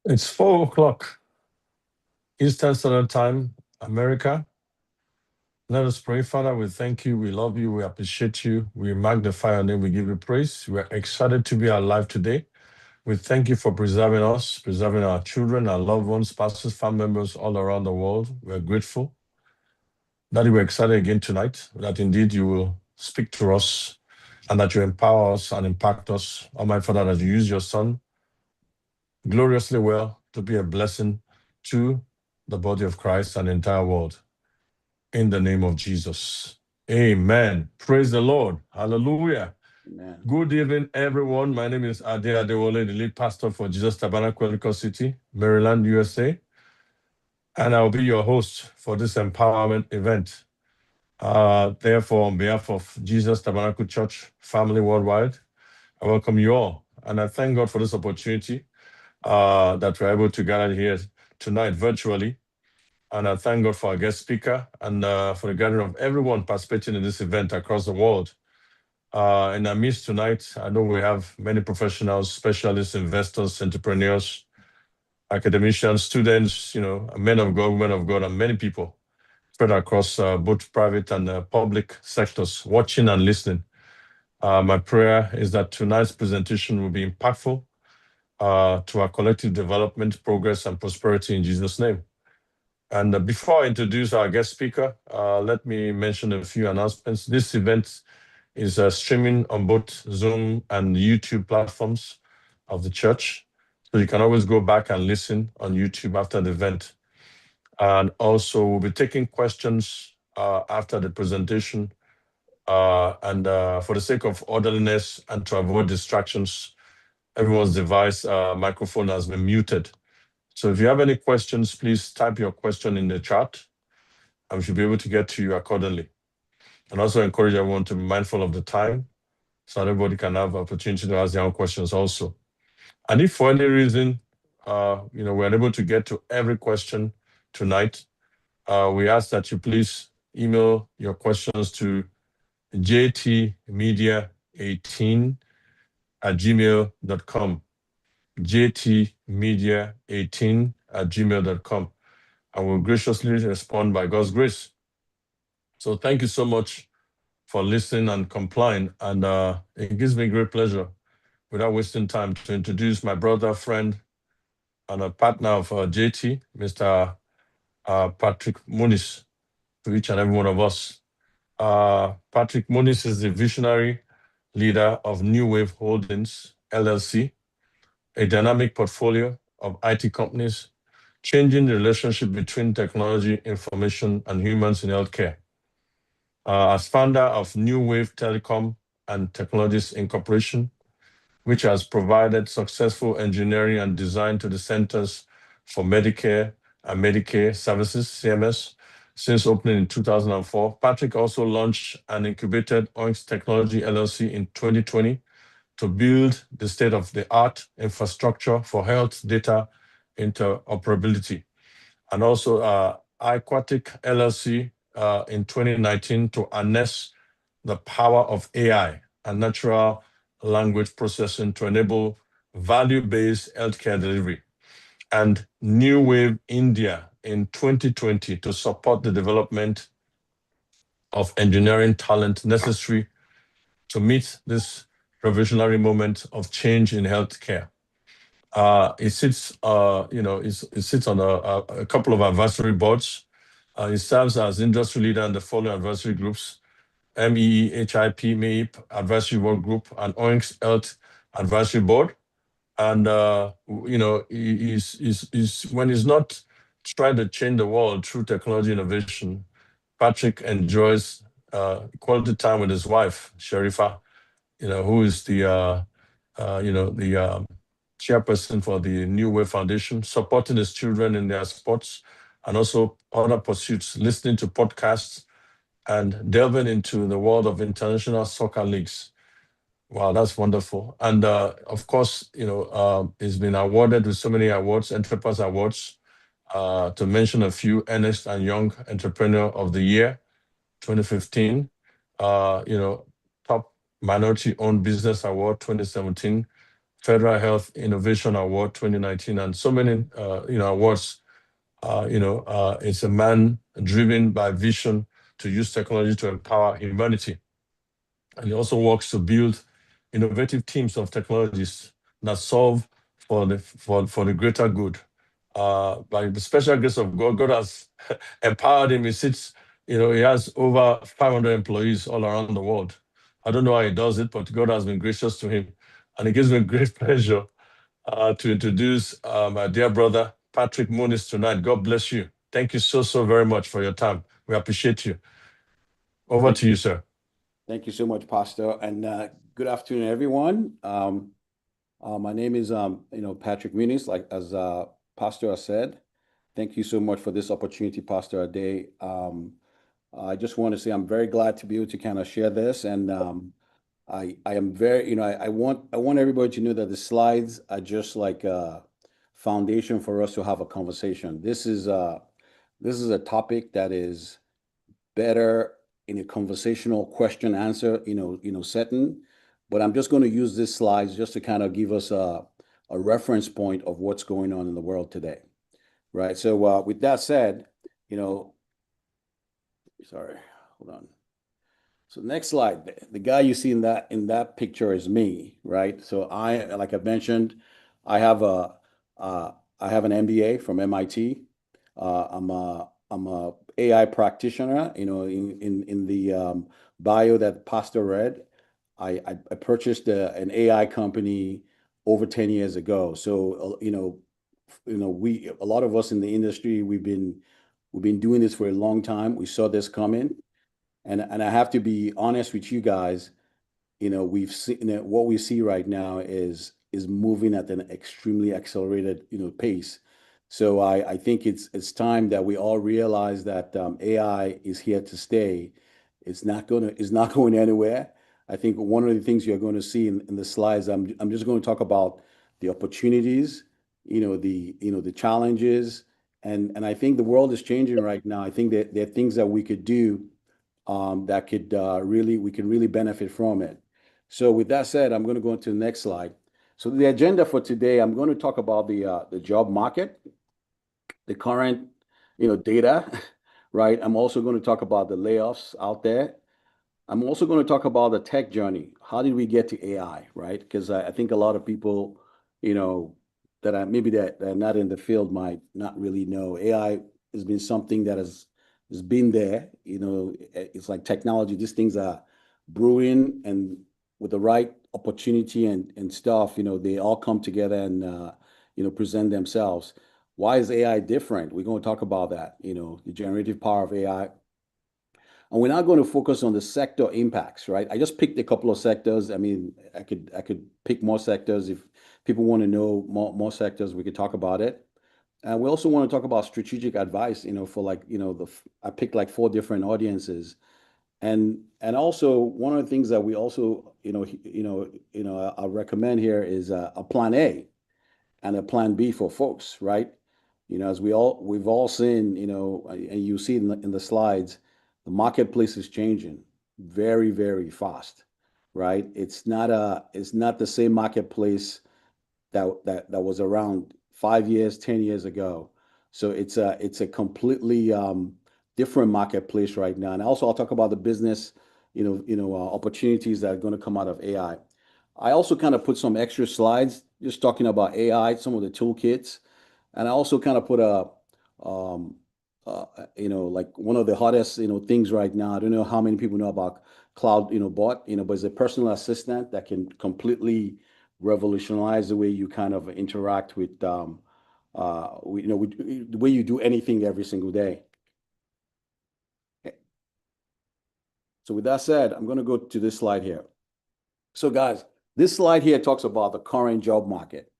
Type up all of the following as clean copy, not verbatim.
It's 4 o'clock Eastern Standard Time, America. Let us pray. Father, we thank you, we love you, we appreciate you, we magnify your name, we give you praise. We're excited to be alive today. We thank you for preserving us, preserving our children, our loved ones, pastors, family members all around the world. We're grateful. Daddy, we're excited again tonight that indeed you will speak to us and that you empower us and impact us. Almighty Father, that you use your Son gloriously well to be a blessing to the body of Christ and the entire world. In the name of Jesus. Amen. Praise the Lord. Hallelujah. Amen. Good evening, everyone. My name is Ade Adewole, the lead pastor for Jesus Tabernacle, Ellicott City, Maryland, USA. And I'll be your host for this empowerment event. Therefore, on behalf of Jesus Tabernacle Church family worldwide, I welcome you all. And I thank God for this opportunity that we're able to gather here tonight virtually. And I thank God for our guest speaker and for the gathering of everyone participating in this event across the world. In our midst tonight, I know we have many professionals, specialists, investors, entrepreneurs, academicians, students, men of God, women of God, and many people spread across both private and public sectors watching and listening. My prayer is that tonight's presentation will be impactful to our collective development, progress, and prosperity in Jesus' name. And before I introduce our guest speaker, let me mention a few announcements. This event is streaming on both Zoom and YouTube platforms of the church. So you can always go back and listen on YouTube after the event. And also, we'll be taking questions after the presentation. And for the sake of orderliness and to avoid distractions, everyone's device microphone has been muted. So if you have any questions, please type your question in the chat and we should be able to get to you accordingly. And also encourage everyone to be mindful of the time so that everybody can have opportunity to ask their own questions also. And if for any reason, we're unable to get to every question tonight, we ask that you please email your questions to jtmedia18@gmail.com. jtmedia18@gmail.com. And we'll graciously respond by God's grace. So thank you so much for listening and complying. And it gives me great pleasure, without wasting time, to introduce my brother, friend, and a partner of JT, Mr. Patrick Munis, to each and every one of us. Patrick Munis is the visionary leader of NewWave Holdings, LLC, a dynamic portfolio of IT companies, changing the relationship between technology, information, and humans in healthcare. As founder of NewWave Telecom and Technologies Incorporation, which has provided successful engineering and design to the Centers for Medicare and Medicaid Services, CMS, since opening in 2004. Patrick also launched and incubated Onyx Technology LLC in 2020 to build the state-of-the-art infrastructure for health data interoperability. And also Aquatic LLC in 2019 to harness the power of AI and natural language processing to enable value-based healthcare delivery. And NewWave India in 2020 to support the development of engineering talent necessary to meet this revolutionary moment of change in healthcare. It sits on a couple of advisory boards. It serves as industry leader in the following advisory groups: MEEHIP, MEEHIP Advisory Workgroup, and Onyx Health Advisory Board. And when he's not trying to change the world through technology innovation, Patrick enjoys quality time with his wife, Sharifa, who is the chairperson for the NewWave Foundation, supporting his children in their sports and also other pursuits, listening to podcasts, and delving into the world of international soccer leagues. Wow, that's wonderful. And of course, he's been awarded with so many awards, Enterprise Awards, to mention a few: Ernest and Young Entrepreneur of the Year, 2015, Top Minority Owned Business Award, 2017, Federal Health Innovation Award 2019, and so many awards. It's a man driven by vision to use technology to empower humanity. And he also works to build innovative teams of technologists that solve for the greater good. By the special grace of God, God has empowered him. He sits, he has over 500 employees all around the world. I don't know how he does it, but God has been gracious to him. And it gives me great pleasure to introduce my dear brother, Patrick Munis, tonight. God bless you. Thank you so, so very much for your time. We appreciate you. Over to you, sir. Thank you so much, Pastor, and good afternoon, everyone. My name is, Patrick Munis, like as Pastor has said. Thank you so much for this opportunity, Pastor Ade. I just want to say I'm very glad to be able to kind of share this, and I am very, I want everybody to know that the slides are just like a foundation for us to have a conversation. This is a topic that is better in a conversational question answer, setting. But I'm just going to use these slides just to kind of give us a reference point of what's going on in the world today, right? So with that said, sorry, hold on. So next slide, the guy you see in that picture is me, right? So like I mentioned, I have an MBA from MIT. I'm a AI practitioner. In the bio that Pastor read, I purchased an AI company over 10 years ago. So a lot of us in the industry, we've been doing this for a long time. We saw this coming. And I have to be honest with you guys, we've seen what we see right now is moving at an extremely accelerated, pace. So I think it's time that we all realize that AI is here to stay. It's not going anywhere. I think one of the things you're going to see in the slides, I'm just going to talk about the opportunities, the challenges, and I think the world is changing right now. I think that there are things that we could do that could we can really benefit from it. So with that said, I'm going to go into the next slide. So the agenda for today, I'm going to talk about the job market, the current data, right? I'm also going to talk about the layoffs out there. I'm also going to talk about the tech journey. How did we get to AI, right? Because I think a lot of people, that are not in the field might not really know. AI has been something that has been there. It's like technology. These things are brewing, and with the right opportunity and stuff, they all come together and present themselves. Why is AI different? We're going to talk about that. The generative power of AI. And we're not going to focus on the sector impacts, right? I just picked a couple of sectors. I mean, I could pick more sectors. If people want to know more sectors, we could talk about it. And we also want to talk about strategic advice, for I picked like 4 different audiences. And also one of the things that we also, I recommend here is a plan A and a plan B for folks, right? As we've all seen, and you see in the slides, the marketplace is changing very, very fast, right? It's not the same marketplace that was around 5 years, 10 years ago. So it's a completely different marketplace right now. And also I'll talk about the business, opportunities that are going to come out of AI. I also kind of put some extra slides just talking about AI, some of the toolkits. And I also kind of put like one of the hottest, things right now. I don't know how many people know about Cloud, Bot, but it's a personal assistant that can completely revolutionize the way you kind of interact with, the way you do anything every single day. So with that said, I'm going to go to this slide here. So guys, this slide here talks about the current job market,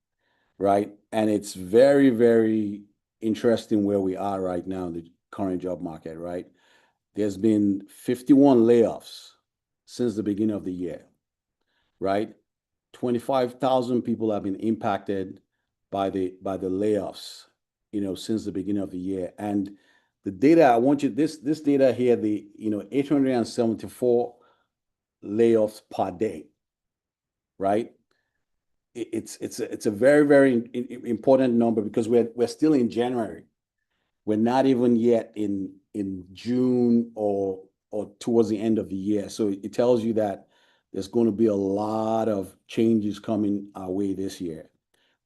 right? And it's very, very interesting where we are right now in the current job market, right? There's been 51 layoffs since the beginning of the year, right? 25,000 people have been impacted by the layoffs, since the beginning of the year. And the data, I want you, this data here, 874 layoffs per day, right? it's a very, very important number because we're still in January. We're not even yet in June or towards the end of the year. So it tells you that there's going to be a lot of changes coming our way this year,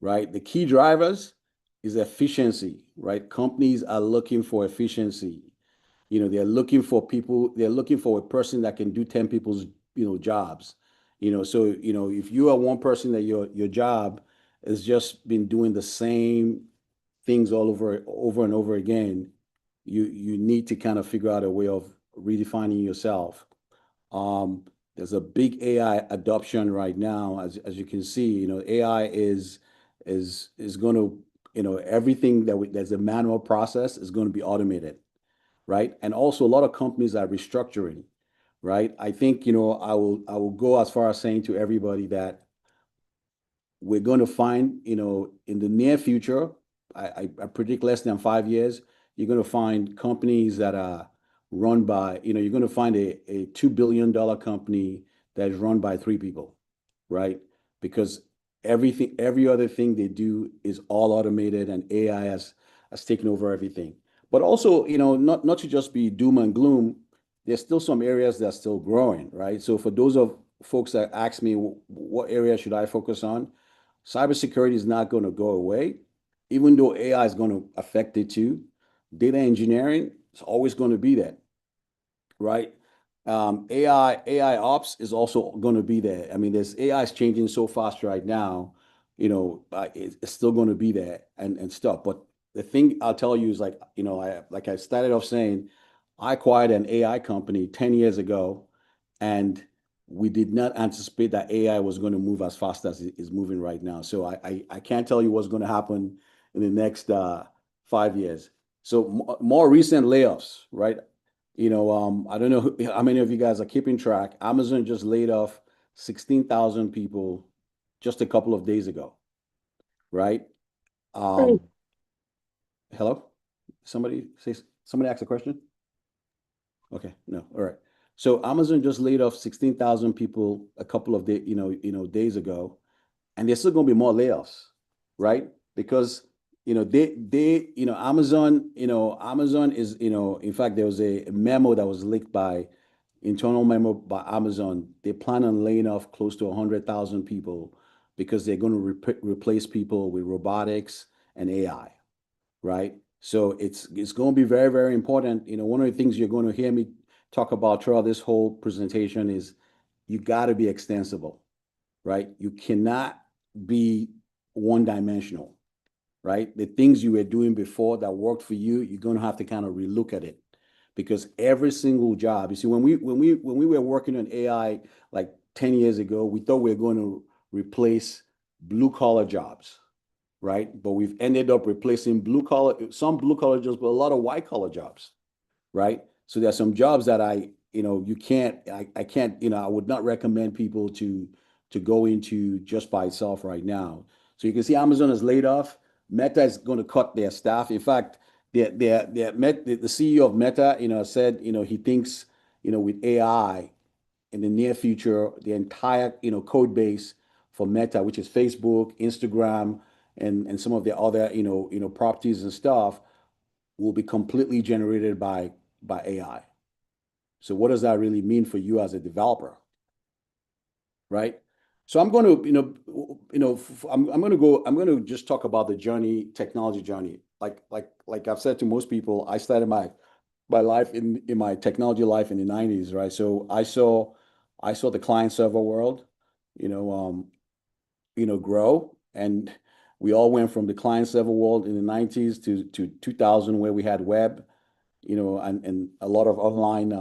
right? The key drivers is efficiency, right? Companies are looking for efficiency. They're looking for people, they're looking for a person that can do 10 people's, jobs. So, if you are one person that your job has just been doing the same things all over and over again, you need to kind of figure out a way of redefining yourself. There's a big AI adoption right now, as you can see. AI is going to, everything that's a manual process is going to be automated, right? And also a lot of companies are restructuring, right? I think, I will go as far as saying to everybody that we're going to find, in the near future, I predict less than 5 years, you're going to find companies that are run by, you're going to find a $2 billion company that is run by 3 people, right? Because every other thing they do is all automated and AI has taken over everything. But also, not to just be doom and gloom, there's still some areas that are still growing, right? So for those of folks that ask me, what area should I focus on? Cybersecurity is not going to go away, even though AI is going to affect it too. Data engineering is always going to be there, right? AI ops is also going to be there. I mean, there's AI is changing so fast right now, it's still going to be there and stuff. But the thing I'll tell you is like I started off saying, I acquired an AI company 10 years ago, and we did not anticipate that AI was going to move as fast as it is moving right now. So I can't tell you what's going to happen in the next 5 years. So more recent layoffs, right? I don't know how many of you guys are keeping track. Amazon just laid off 16,000 people just a couple of days ago, right? Hey. Hello? Somebody ask a question? Okay, no, all right. So Amazon just laid off 16,000 people a couple of days ago, and there's still going to be more layoffs, right? Because Amazon is, in fact, there was a memo that was leaked by internal memo by Amazon. They plan on laying off close to 100,000 people because they're going to replace people with robotics and AI, right? So it's going to be very, very important. One of the things you're going to hear me talk about throughout this whole presentation is you got to be extensible, right? You cannot be one-dimensional, right? The things you were doing before that worked for you, you're going to have to kind of relook at it, because every single job, you see, when we were working on AI like 10 years ago, we thought we were going to replace blue-collar jobs, right? But we've ended up replacing some blue-collar jobs, but a lot of white-collar jobs, right? So there's some jobs that I can't, I would not recommend people to go into just by itself right now. So you can see Amazon has laid off. Meta is going to cut their staff. In fact, the CEO of Meta, said, he thinks, with AI in the near future, the entire, code base for Meta, which is Facebook, Instagram, and some of the other, properties and stuff, will be completely generated by AI. So what does that really mean for you as a developer, right? So I'm going to, I'm going to just talk about the journey, technology journey. Like I've said to most people, I started my life in my technology life in the 90s, right? So I saw the client server world, grow, and we all went from the client server world in the 90s to 2000, where we had web, and a lot of online,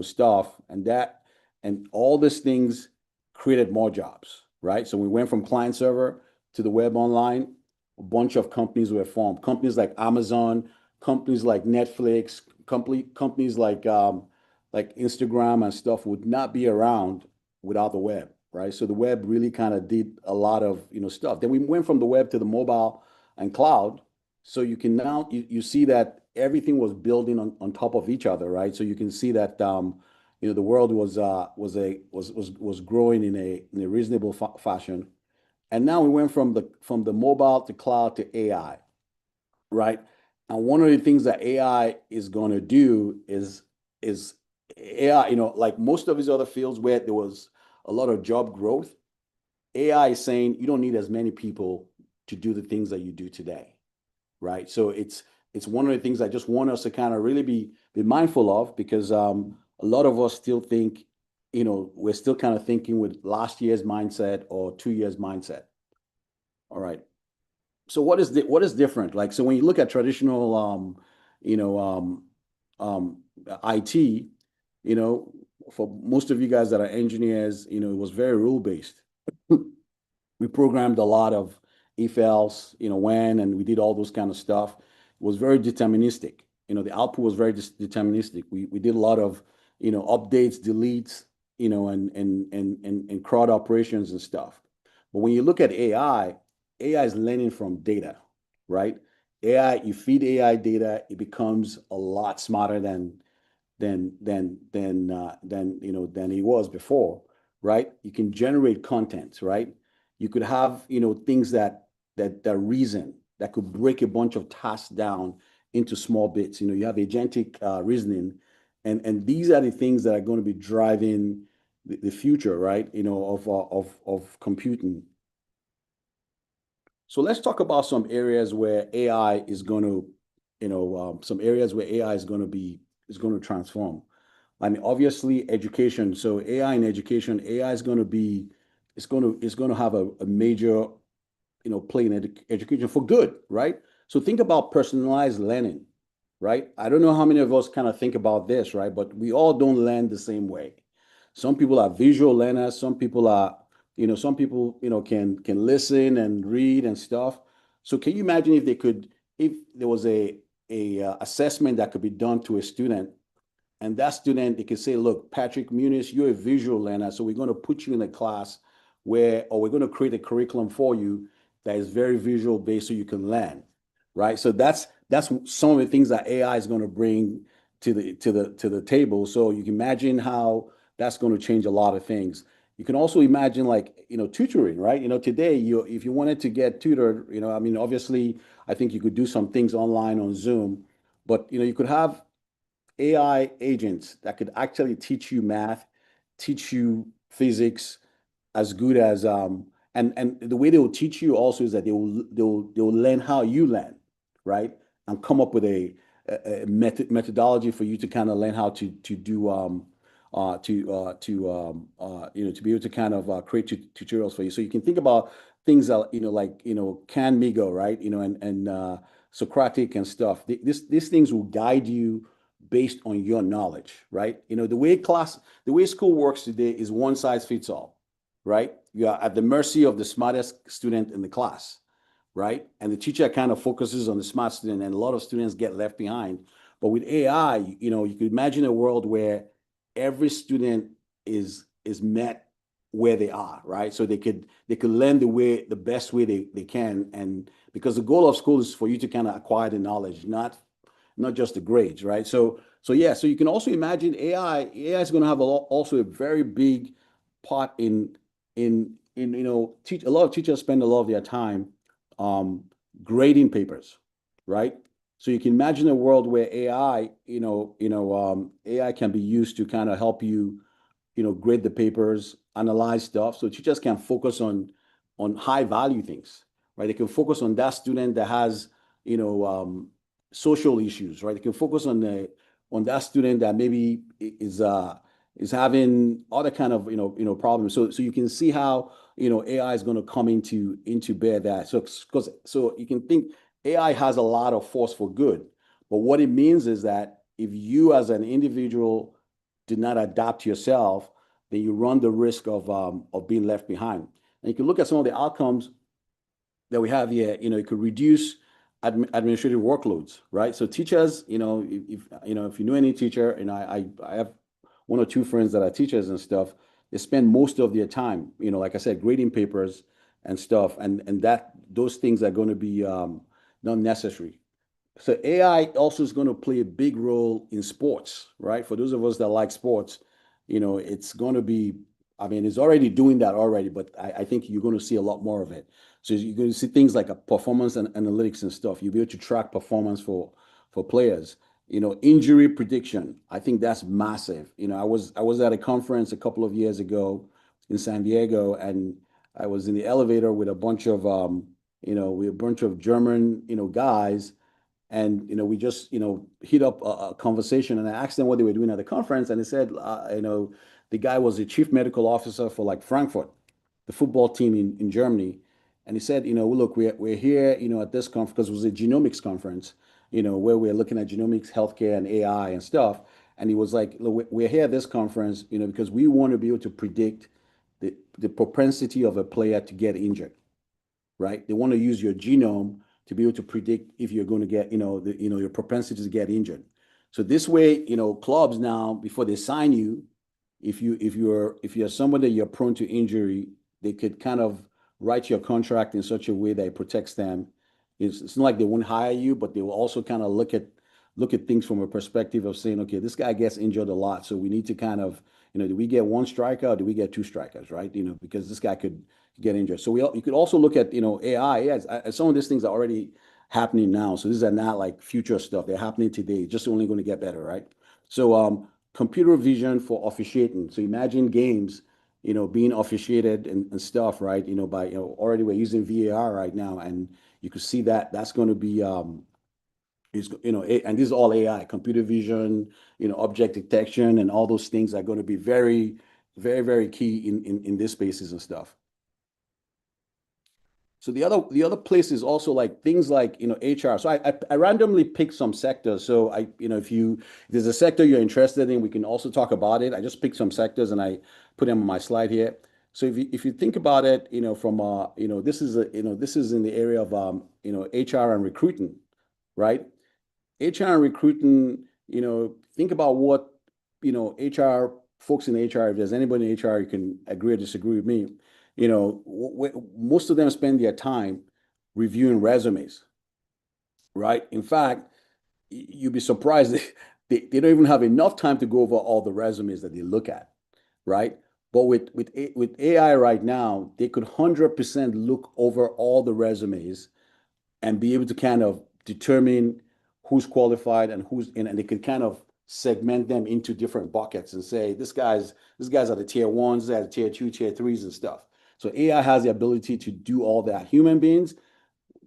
stuff, and all these things created more jobs, right? So we went from client server to the web online. A bunch of companies were formed. Companies like Amazon, companies like Netflix, companies like Instagram and stuff would not be around without the web, right? So the web really kind of did a lot of, stuff. Then we went from the web to the mobile and cloud. So you can now you see that everything was building on top of each other, right? So you can see that the world was growing in a reasonable fashion. And now we went from the mobile to cloud to AI, right? And one of the things that AI is going to do is AI, like most of these other fields where there was a lot of job growth, AI is saying you don't need as many people to do the things that you do today, right? So it's one of the things I just want us to kind of really be mindful of, because a lot of us still think, we're still kind of thinking with last year's mindset or 2 years mindset. All right. So what is different? Like, so when you look at traditional IT, for most of you guys that are engineers, it was very rule based. We programmed a lot of if else, when, and we did all those kind of stuff. It was very deterministic. The output was very deterministic. We did a lot of, updates, deletes, and CRUD operations and stuff. But when you look at AI is learning from data, right? AI, you feed AI data, it becomes a lot smarter than he was before, right? You can generate content, right? You could have, things that reason, that could break a bunch of tasks down into small bits. You have agentic reasoning, and these are the things that are going to be driving the future, right? Of computing. So let's talk about some areas where AI is going to, some areas where AI is going to transform. I mean, obviously education. So AI in education, AI is going to be, it's going to have a major, play in education for good, right? So think about personalized learning, right? I don't know how many of us kind of think about this, right? But we all don't learn the same way. Some people are visual learners. Some people are, some people, can listen and read and stuff. So can you imagine if there was a assessment that could be done to a student, and that student, they could say, look, Patrick Munis, you're a visual learner, so we're going to put you in a class or we're going to create a curriculum for you that is very visual based so you can learn, right? So that's some of the things that AI is going to bring to the table. So you can imagine how that's going to change a lot of things. You can also imagine, like, tutoring, right? Today, if you wanted to get tutored, I mean, obviously, I think you could do some things online on Zoom, but, you could have AI agents that could actually teach you math, teach you physics as good as and the way they will teach you also is that they will learn how you learn, right? And come up with a methodology for you to kind of learn how to do to be able to kind of create tutorials for you. So you can think about things that like CanMigo, right? And Socratic and stuff. These things will guide you based on your knowledge, right? The way school works today is one size fits all, right? You are at the mercy of the smartest student in the class, right? And the teacher kind of focuses on the smart student, and a lot of students get left behind. But with AI, you could imagine a world where every student is met where they are, right? So they could learn the best way they can. And because the goal of school is for you to kind of acquire the knowledge, not just the grades, right? So yeah, so you can also imagine AI is going to have also a very big part in a lot of teachers spend a lot of their time grading papers, right? So you can imagine a world where AI, AI can be used to kind of help you, grade the papers, analyze stuff. So teachers can focus on high value things, right? They can focus on that student that has, social issues, right? They can focus on that student that maybe is having other kind of problems. So you can see how AI is going to come into bear that. So you can think AI has a lot of force for good, but what it means is that if you as an individual do not adapt yourself, then you run the risk of being left behind. And you can look at some of the outcomes that we have here. It could reduce administrative workloads, right? So teachers, if you know any teacher, and I have one or two friends that are teachers and stuff, they spend most of their time, like I said, grading papers and stuff, and that those things are going to be not necessary. So AI also is going to play a big role in sports, right? For those of us that like sports, it's going to be I mean, it's already doing that already, but I think you're going to see a lot more of it. So you're going to see things like a performance and analytics and stuff. You'll be able to track performance for players. Injury prediction. I think that's massive. I was at a conference a couple of years ago in San Diego, and I was in the elevator with a bunch of German, guys, and we just hit up a conversation, and I asked them what they were doing at the conference, and they said, the guy was the chief medical officer for like Frankfurt, the football team in Germany, and he said, look, we're here, at this conference because it was a genomics conference, where we're looking at genomics, healthcare, and AI and stuff, and he was like, look, we're here at this conference, because we want to be able to predict the propensity of a player to get injured, right? They want to use your genome to be able to predict if you're going to get, your propensity to get injured. So this way, clubs now, before they sign you, if you're somebody you're prone to injury, they could kind of write your contract in such a way that it protects them. It's not like they won't hire you, but they will also kind of look at things from a perspective of saying, okay, this guy gets injured a lot, so we need to kind of, do we get one striker or do we get two strikers, right? Because this guy could get injured. So you could also look at, AI. Yes, some of these things are already happening now. So these are not like future stuff. They're happening today. Just only going to get better, right? So computer vision for officiating. So imagine games, being officiated and stuff, right? By already we're using VAR right now, and you could see that that's going to be and this is all AI, computer vision, object detection, and all those things are going to be very, very, very key in these spaces and stuff. So the other place is also like things like HR. So I randomly picked some sectors. So if there's a sector you're interested in, we can also talk about it. I just picked some sectors and I put them on my slide here. So if you think about it, from this is in the area of HR and recruiting, right? HR and recruiting, think about what HR folks in HR. If there's anybody in HR, you can agree or disagree with me. Most of them spend their time reviewing resumes, right? In fact, you'd be surprised they don't even have enough time to go over all the resumes that they look at, right? But with AI right now, they could 100% look over all the resumes and be able to kind of determine who's qualified and and they could kind of segment them into different buckets and say, this guy's are the tier ones, these are the tier two, tier threes and stuff. So AI has the ability to do all that. Human beings,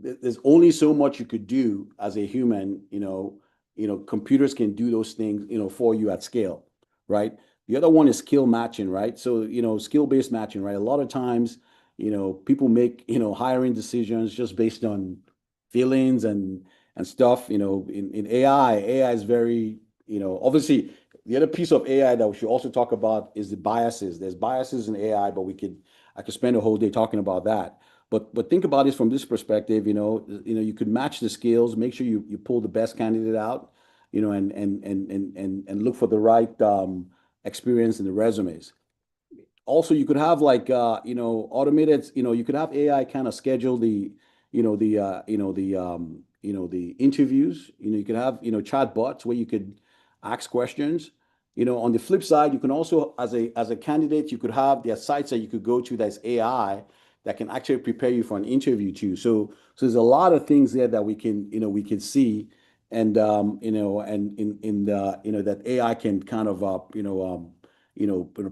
there's only so much you could do as a human, computers can do those things, for you at scale, right? The other one is skill matching, right? So, skill-based matching, right? A lot of times, people make, hiring decisions just based on feelings and stuff, in AI is very, obviously the other piece of AI that we should also talk about is the biases. There's biases in AI, but I could spend a whole day talking about that. But think about it from this perspective, you could match the skills, make sure you pull the best candidate out, and look for the right experience in the resumes. Also, you could have like automated, you could have AI kind of schedule the interviews. You could have chat bots where you could ask questions. On the flip side, you can also, as a candidate, you could have there are sites that you could go to that's AI that can actually prepare you for an interview too. So there's a lot of things there that we can see, and and in the that AI can kind of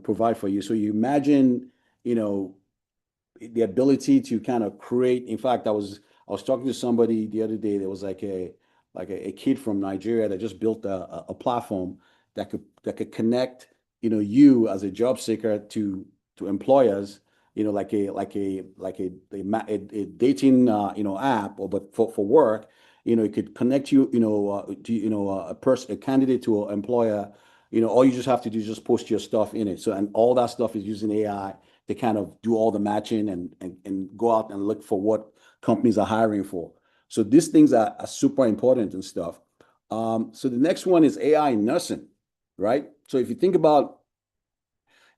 provide for you. So you imagine the ability to kind of create. In fact, I was talking to somebody the other day. There was like a kid from Nigeria that just built a platform that could connect you as a job seeker to employers, like a dating app, but for work. It could connect you to a candidate to an employer. All you just have to do is just post your stuff in it. So, and all that stuff is using AI to kind of do all the matching and go out and look for what companies are hiring for. So these things are super important and stuff. So the next one is AI in nursing, right? So if you think about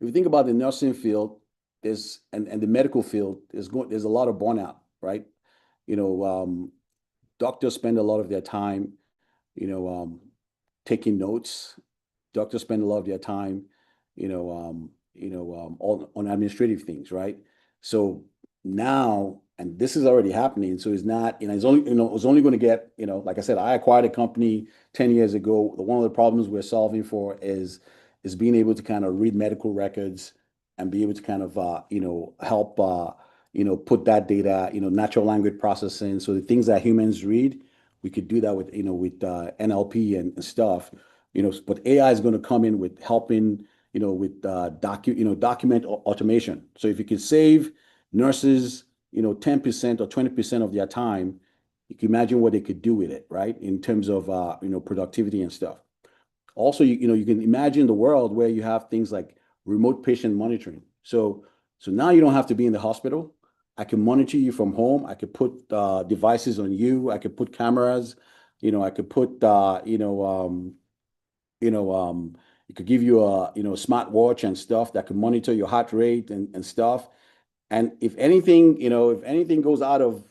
the nursing field, and the medical field, there's a lot of burnout, right? Doctors spend a lot of their time, taking notes. Doctors spend a lot of their time, on administrative things, right? So now, and this is already happening. So it's not, it's only going to get, like I said, I acquired a company 10 years ago. One of the problems we're solving for is being able to kind of read medical records and be able to kind of, help, put that data, natural language processing. So the things that humans read, we could do that with, with NLP and stuff, but AI is going to come in with helping, with document automation. So if you could save nurses, 10% or 20% of their time, you can imagine what they could do with it, right? In terms of, productivity and stuff. Also, you can imagine the world where you have things like remote patient monitoring. So now you don't have to be in the hospital. I can monitor you from home. I could put devices on you. I could put cameras. I could put it could give you a smartwatch and stuff that can monitor your heart rate and stuff. And if anything goes out of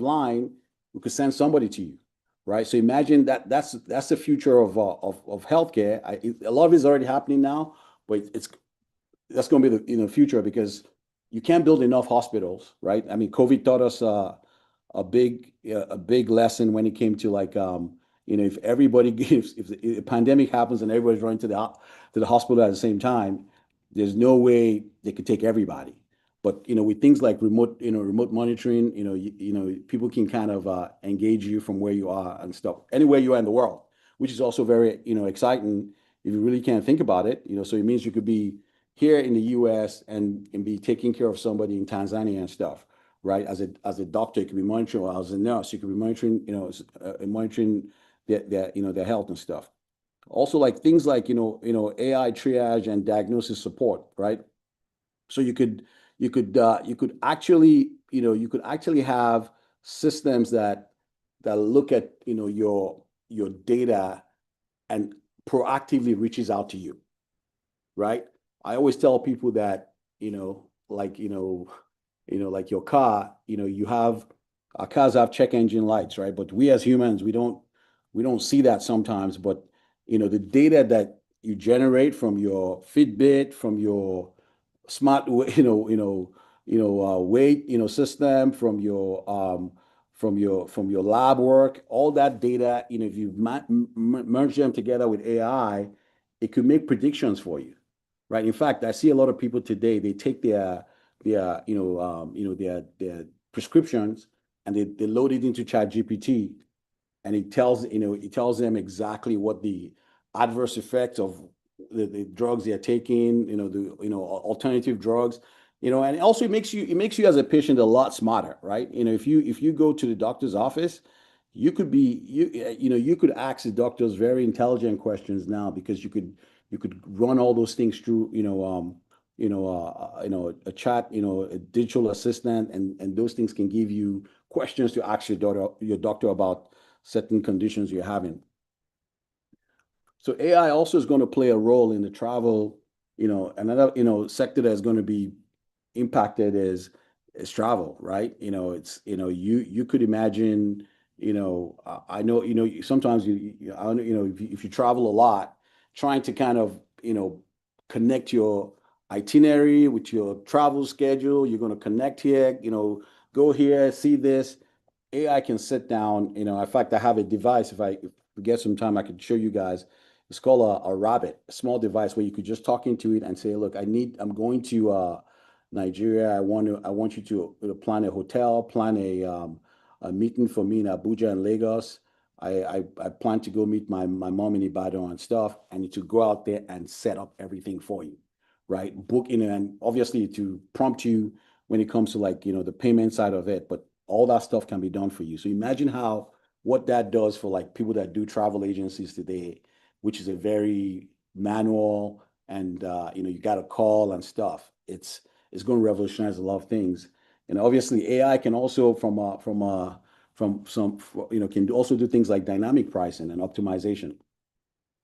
line, we could send somebody to you, right? So imagine that's the future of healthcare. A lot of it is already happening now, but that's going to be the future, because you can't build enough hospitals, right? I mean, COVID taught us a big lesson when it came to like if everybody if a pandemic happens and everybody's running to the hospital at the same time, there's no way they could take everybody. But with things like remote monitoring, people can kind of engage you from where you are and stuff, anywhere you are in the world, which is also very exciting if you really can't think about it. So it means you could be here in the U.S. and be taking care of somebody in Tanzania and stuff, right? As a doctor, you could be monitoring, or as a nurse, you could be monitoring, monitoring their health and stuff. Also, like things like AI triage and diagnosis support, right? So you could actually have systems that look at your data and proactively reaches out to you, right? I always tell people that like your car, our cars have check engine lights, right? But we as humans, we don't see that sometimes. But the data that you generate from your Fitbit, from your smart, weight, system, from your lab work, all that data, if you merge them together with AI, it could make predictions for you, right? In fact, I see a lot of people today, they take their prescriptions and they load it into ChatGPT, and it tells them exactly what the adverse effects of the drugs they're taking, alternative drugs, and also it makes you as a patient a lot smarter, right? If you go to the doctor's office, you could ask the doctors very intelligent questions now, because you could run all those things through, a chat, a digital assistant, and those things can give you questions to ask your doctor about certain conditions you're having. So AI also is going to play a role in the travel. Another sector that's going to be impacted is travel, right? You could imagine. I know. Sometimes if you travel a lot, trying to kind of connect your itinerary with your travel schedule. You're going to connect here. Go here, see this. AI can sit down. In fact, I have a device. If we get some time, I could show you guys. It's called a Rabbit, a small device where you could just talk into it and say, "Look, I'm going to Nigeria. I want you to plan a hotel, plan a meeting for me in Abuja and Lagos. I plan to go meet my mom in Ibadan and stuff, and to go out there and set up everything for you, right? Book in, and obviously to prompt you when it comes to like the payment side of it, but all that stuff can be done for you. So imagine what that does for like people that do travel agencies today, which is a very manual, and you got to call and stuff. It's going to revolutionize a lot of things. And obviously AI can also can also do things like dynamic pricing and optimization,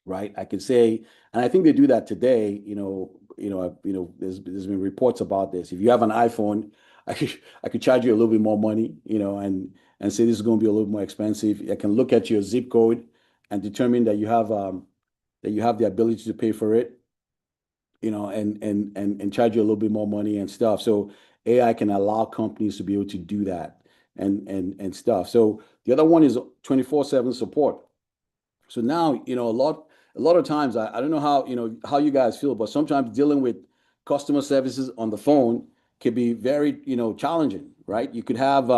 right? I could say, and I think they do that today. There's been reports about this. If you have an iPhone, I could charge you a little bit more money, and say this is going to be a little more expensive. I can look at your zip code and determine that you have the ability to pay for it. and charge you a little bit more money and stuff. So AI can allow companies to be able to do that and stuff. So the other one is 24/7 support. So now, a lot of times, I don't know how you guys feel, but sometimes dealing with customer services on the phone can be very, challenging, right? You could have,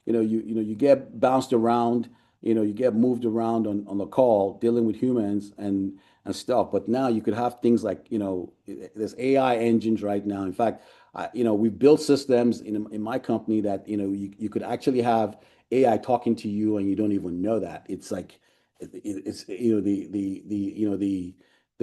you get bounced around, you get moved around on the call dealing with humans and stuff. But now you could have things like, there's AI engines right now. In fact, we've built systems in my company that, you could actually have AI talking to you and you don't even know that. It's like, it's the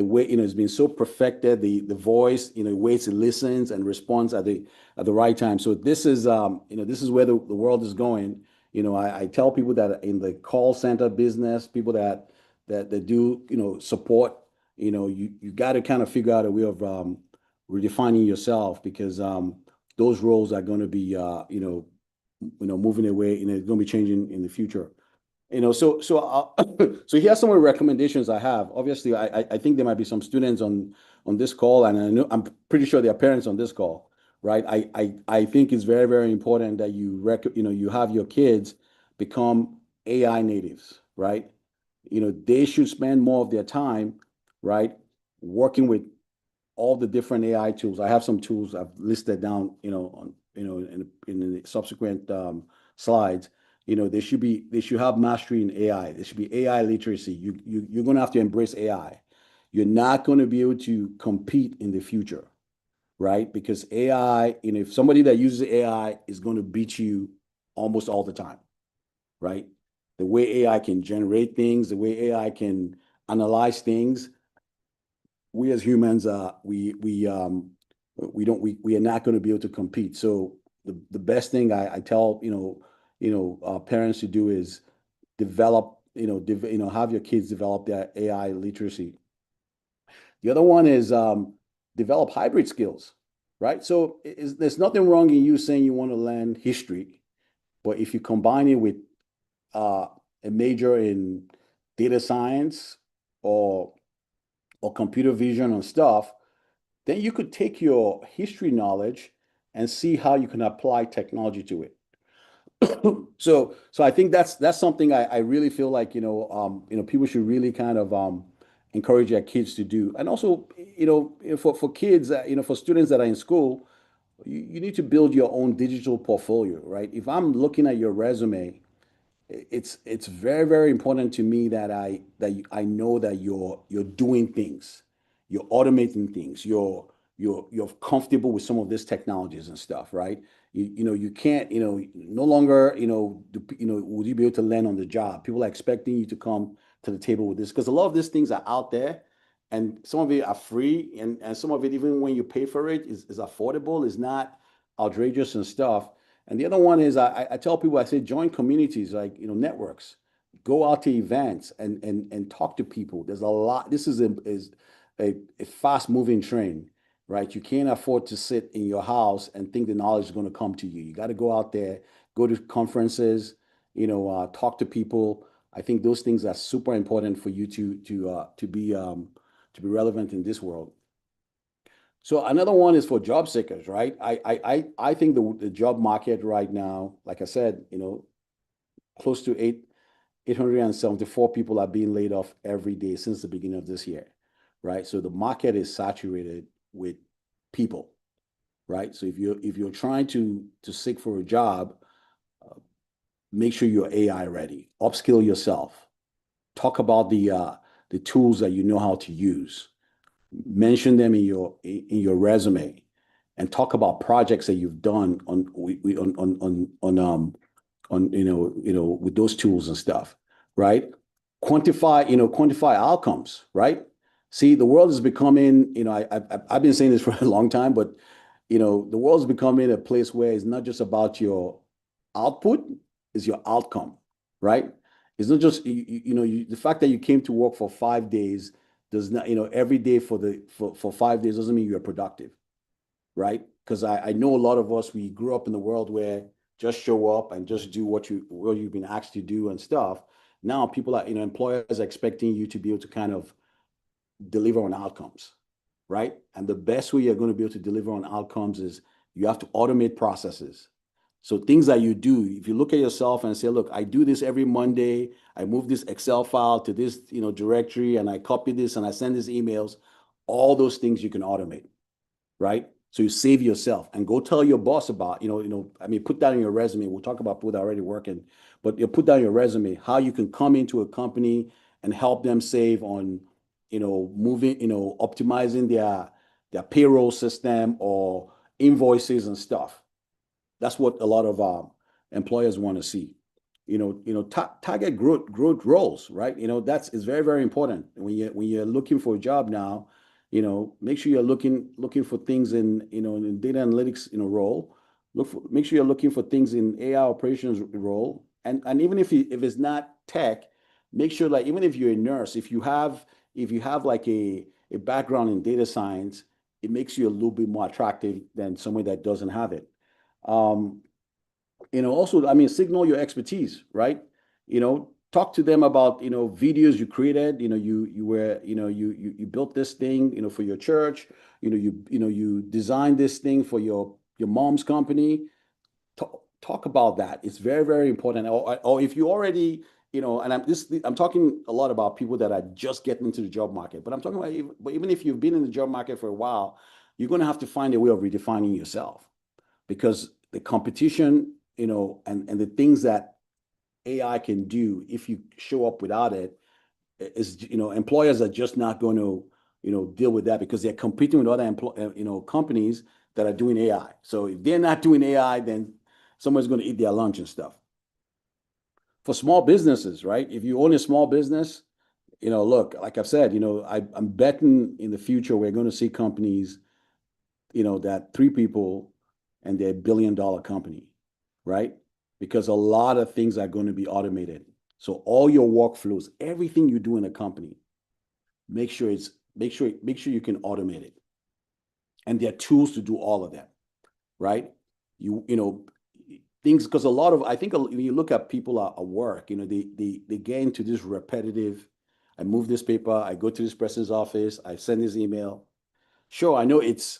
way it's been so perfected, the voice, waits and listens and responds at the right time. So this is where the world is going. I tell people that in the call center business, people that do support, you got to kind of figure out a way of redefining yourself, because those roles are going to be moving away, it's going to be changing in the future. So here's some of the recommendations I have. Obviously, I think there might be some students on this call, and I'm pretty sure there are parents on this call, right? I think it's very, very important that you have your kids become AI natives, right? They should spend more of their time, right, working with all the different AI tools. I have some tools I've listed down, in the subsequent slides. They should have mastery in AI. There should be AI literacy. You're going to have to embrace AI. You're not going to be able to compete in the future, right? Because AI, if somebody that uses AI is going to beat you almost all the time, right? The way AI can generate things, the way AI can analyze things, we as humans, we are not going to be able to compete. So the best thing I tell parents to do is develop, have your kids develop their AI literacy. The other one is develop hybrid skills, right? So there's nothing wrong in you saying you want to learn history, but if you combine it with a major in data science or computer vision and stuff, then you could take your history knowledge and see how you can apply technology to it. So I think that's something I really feel like people should really kind of encourage their kids to do. And also, for kids, for students that are in school, you need to build your own digital portfolio, right? If I'm looking at your resume, it's very, very important to me that I know that you're doing things, you're automating things, you're comfortable with some of these technologies and stuff, right? You can't, no longer, would you be able to land on the job? People are expecting you to come to the table with this, because a lot of these things are out there, and some of it are free, and some of it, even when you pay for it, is affordable, is not outrageous and stuff. And the other one is I tell people, I say, join communities like, networks, go out to events and talk to people. There's a lot. This is a fast moving train, right? You can't afford to sit in your house and think the knowledge is going to come to you. You got to go out there, go to conferences, talk to people. I think those things are super important for you to be relevant in this world. So another one is for job seekers, right? I think the job market right now, like I said, close to 874 people are being laid off every day since the beginning of this year, right? So the market is saturated with people, right? So if you're trying to seek for a job, make sure you're AI ready, upskill yourself, talk about the tools that you know how to use, mention them in your resume, and talk about projects that you've done on with those tools and stuff, right? Quantify outcomes, right? See, the world is becoming, I've been saying this for a long time, but the world is becoming a place where it's not just about your output, it's your outcome, right? It's not just the fact that you came to work for 5 days does not, every day for 5 days doesn't mean you're productive, right? Because I know a lot of us, we grew up in the world where just show up and just do what you've been asked to do and stuff. Now people are, employers are expecting you to be able to kind of deliver on outcomes, right? And the best way you're going to be able to deliver on outcomes is you have to automate processes. So things that you do, if you look at yourself and say, look, I do this every Monday, I move this Excel file to this, directory, and I copy this and I send these emails, all those things you can automate, right? So you save yourself and go tell your boss about, I mean, put that in your resume. We'll talk about people that are already working, but you put down your resume, how you can come into a company and help them save on, moving, optimizing their payroll system or invoices and stuff. That's what a lot of employers want to see. Target growth roles, right? That's is very, very important when you're looking for a job now. Make sure you're looking for things in data analytics role. Make sure you're looking for things in AI operations role. And even if it's not tech, make sure, like, even if you're a nurse, if you have like a background in data science, it makes you a little bit more attractive than someone that doesn't have it. Also, I mean, signal your expertise, right? Talk to them about, videos you created, you built this thing, for your church, you designed this thing for your mom's company. Talk about that. It's very, very important. Or if you already, and I'm talking a lot about people that are just getting into the job market, but I'm talking about, but even if you've been in the job market for a while, you're going to have to find a way of redefining yourself, because the competition, and the things that AI can do, if you show up without it, is, employers are just not going to, deal with that, because they're competing with other companies that are doing AI. So if they're not doing AI, then someone's going to eat their lunch and stuff. For small businesses, right? If you own a small business, look, like I've said, I'm betting in the future we're going to see companies, that 3 people and they're $1 billion company, right? Because a lot of things are going to be automated. So all your workflows, everything you do in a company, make sure you can automate it. And there are tools to do all of that, right? Things, because I think when you look at people at work, they get into this repetitive, I move this paper, I go to this person's office, I send this email. Sure, I know it's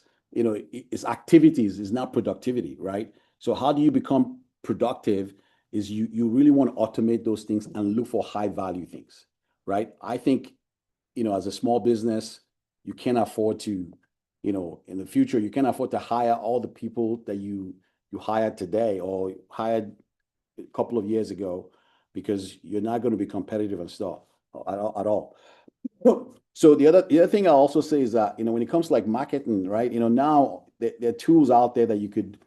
activities, it's not productivity, right? So how do you become productive is you really want to automate those things and look for high value things, right? I think, as a small business, you can't afford to, in the future, you can't afford to hire all the people that you hired today or hired a couple of years ago, because you're not going to be competitive and stuff at all. So the other thing I'll also say is that, when it comes to like marketing, right? Now there are tools out there that you could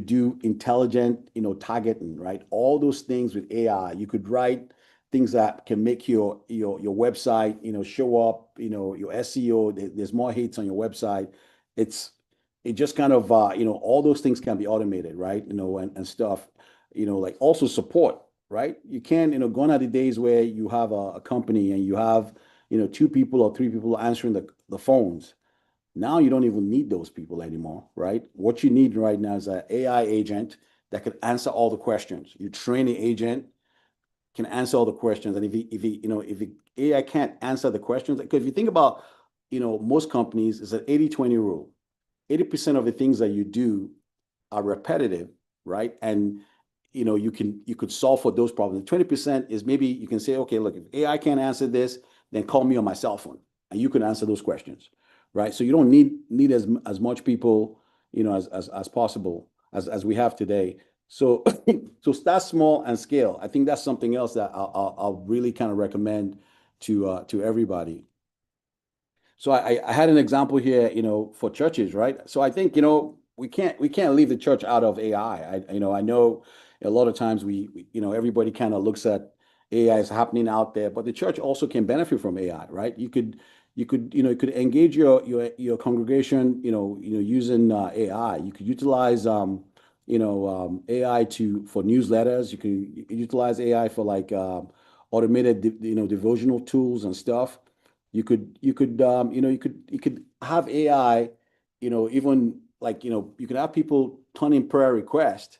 do intelligent, targeting, right? All those things with AI. You could write things that can make your website, show up, your SEO. There's more hits on your website. It just kind of, all those things can be automated, right? And stuff, like also support, right? You can, gone are the days where you have a company and you have, 2 people or 3 people answering the phones. Now you don't even need those people anymore, right? What you need right now is an AI agent that can answer all the questions. You train the agent, can answer all the questions. And if AI can't answer the questions, because if you think about, most companies, it's an 80-20 rule. 80% of the things that you do are repetitive, right? And you could solve for those problems. 20% is maybe you can say, okay, look, if AI can't answer this, then call me on my cell phone and you can answer those questions, right? So you don't need as much people, as possible as we have today. So so start small and scale. I think that's something else that I'll really kind of recommend to everybody. So I had an example here, for churches, right? So I think, we can't leave the church out of AI. I know a lot of times everybody kind of looks at AI is happening out there, but the church also can benefit from AI, right? You could engage your congregation, using AI. You could utilize AI for newsletters. You can utilize AI for like automated devotional tools and stuff. You could have AI, even like, you could have people turn in prayer requests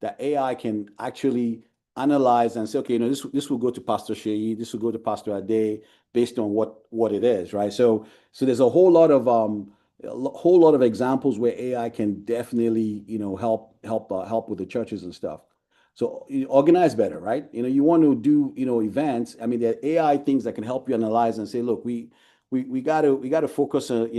that AI can actually analyze and say, okay, this will go to Pastor Sheyi, this will go to Pastor Ade, based on what it is, right? So there's a whole lot of examples where AI can definitely, help with the churches and stuff. So you organize better, right? You want to do, events. I mean, there are AI things that can help you analyze and say, look, we got to focus on,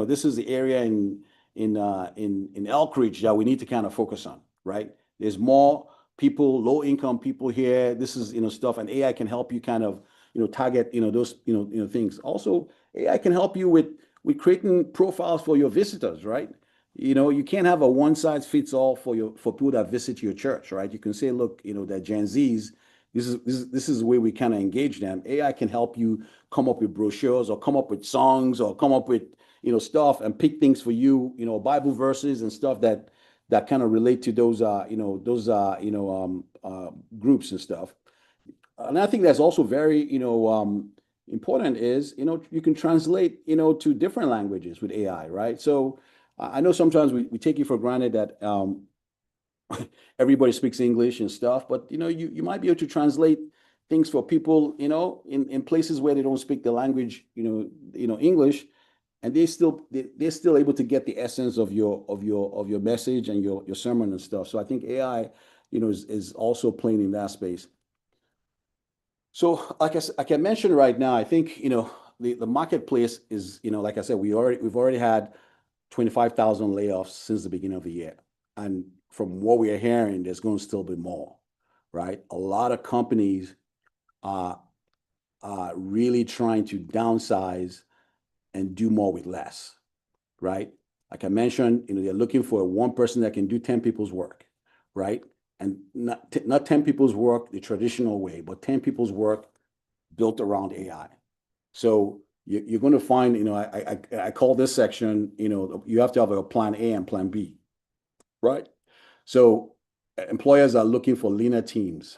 this is the area in Elk Ridge that we need to kind of focus on, right? There's more people, low income people here. This is, stuff, and AI can help you kind of, target, those, things. Also, AI can help you with creating profiles for your visitors, right? You can't have a one size fits all for people that visit your church, right? You can say, look, that Gen Zs, this is the way we kind of engage them. AI can help you come up with brochures or come up with songs or come up with, stuff and pick things for you, Bible verses and stuff that kind of relate to those, groups and stuff. And I think that's also very, important is, you can translate, to different languages with AI, right? So I know sometimes we take it for granted that everybody speaks English and stuff, but you might be able to translate things for people, in places where they don't speak the language, English, and they're still able to get the essence of your message and your sermon and stuff. So I think AI, is also playing in that space. So like I mentioned right now, I think, the marketplace is, like I said, we've already had 25,000 layoffs since the beginning of the year. And from what we are hearing, there's going to still be more, right? A lot of companies are really trying to downsize and do more with less, right? Like I mentioned, they're looking for one person that can do 10 people's work, right? And not 10 people's work the traditional way, but 10 people's work built around AI. So you're going to find, I call this section, you have to have a plan A and plan B, right? So employers are looking for leaner teams.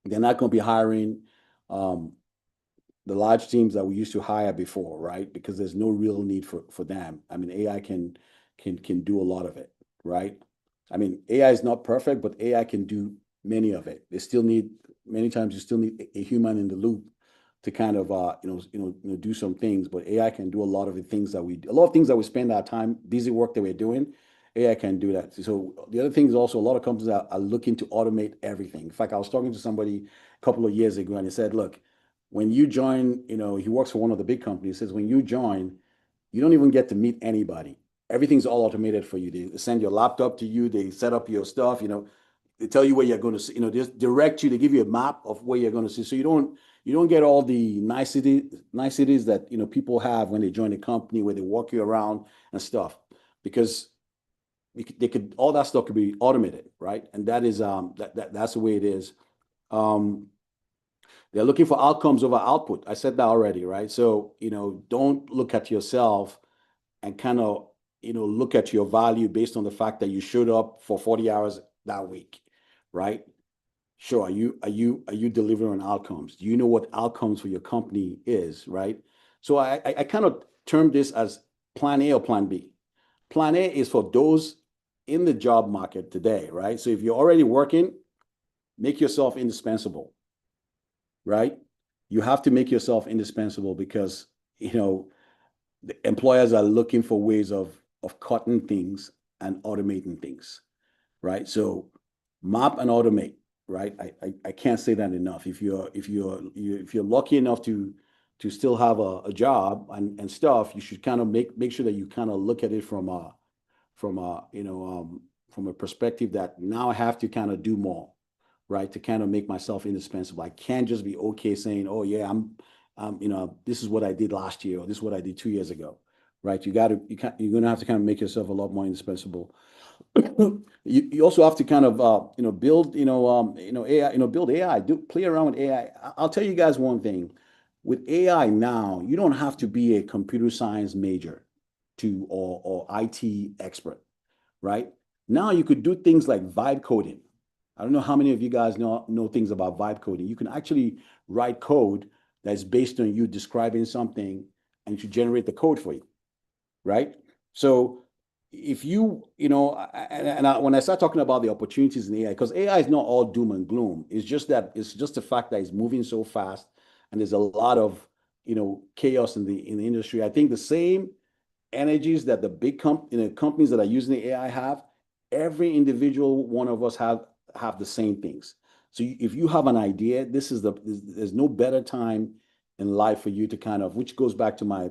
They're not going to be hiring the large teams that we used to hire before, right? Because there's no real need for them. I mean, AI can do a lot of it, right? I mean, AI is not perfect, but AI can do many of it. Many times you still need a human in the loop to kind of do some things, but AI can do a lot of things that we spend our time busy work that we're doing. AI can do that. So the other thing is also a lot of companies are looking to automate everything. In fact, I was talking to somebody a couple of years ago, and he said, look, when you join, he works for one of the big companies. He says, when you join, you don't even get to meet anybody. Everything's all automated for you. They send your laptop to you. They set up your stuff. They tell you where you're going to see. They direct you. They give you a map of where you're going to see. So you don't get all the niceties that people have when they join a company where they walk you around and stuff, because all that stuff could be automated, right? And that is that's the way it is. They're looking for outcomes over output. I said that already, right? So don't look at yourself and kind of look at your value based on the fact that you showed up for 40 hours that week, right? Sure, are you delivering on outcomes? Do you know what outcomes for your company is, right? So I kind of term this as plan A or plan B. Plan A is for those in the job market today, right? So if you're already working, make yourself indispensable, right? You have to make yourself indispensable because the employers are looking for ways of cutting things and automating things, right? So map and automate, right? I can't say that enough. If you're lucky enough to still have a job and stuff, you should kind of make sure that you kind of look at it from a perspective that now I have to kind of do more, right? To kind of make myself indispensable. I can't just be okay saying, oh yeah, this is what I did last year, or this is what I did 2 years ago, right? You're going to have to kind of make yourself a lot more indispensable. You also have to kind of build AI, build AI, play around with AI. I'll tell you guys one thing. With AI now, you don't have to be a computer science major or IT expert, right? Now you could do things like vibe coding. I don't know how many of you guys know things about vibe coding. You can actually write code that's based on you describing something and to generate the code for you, right? So if when I start talking about the opportunities in AI, because AI is not all doom and gloom. It's just the fact that it's moving so fast, and there's a lot of chaos in the industry. I think the same energies that the big companies that are using the AI have, every individual one of us have the same things. So if you have an idea, there's no better time in life for you to kind of, which goes back to my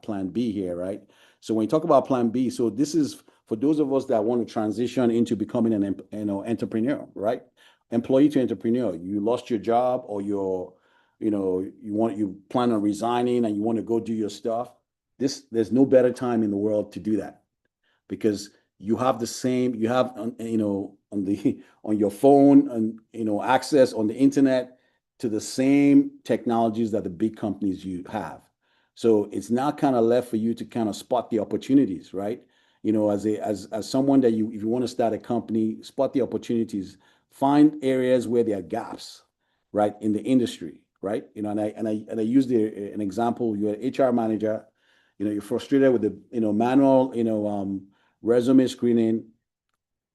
plan B here, right? So when you talk about plan B, so this is for those of us that want to transition into becoming an entrepreneur, right? Employee to entrepreneur. You lost your job, or you plan on resigning and you want to go do your stuff. There's no better time in the world to do that, because you have on your phone and access on the internet to the same technologies that the big companies you have. So it's now kind of left for you to kind of spot the opportunities, right? As someone that if you want to start a company, spot the opportunities, find areas where there are gaps, right, in the industry, right? And I used an example. You're an HR manager, you're frustrated with the manual, resume screening.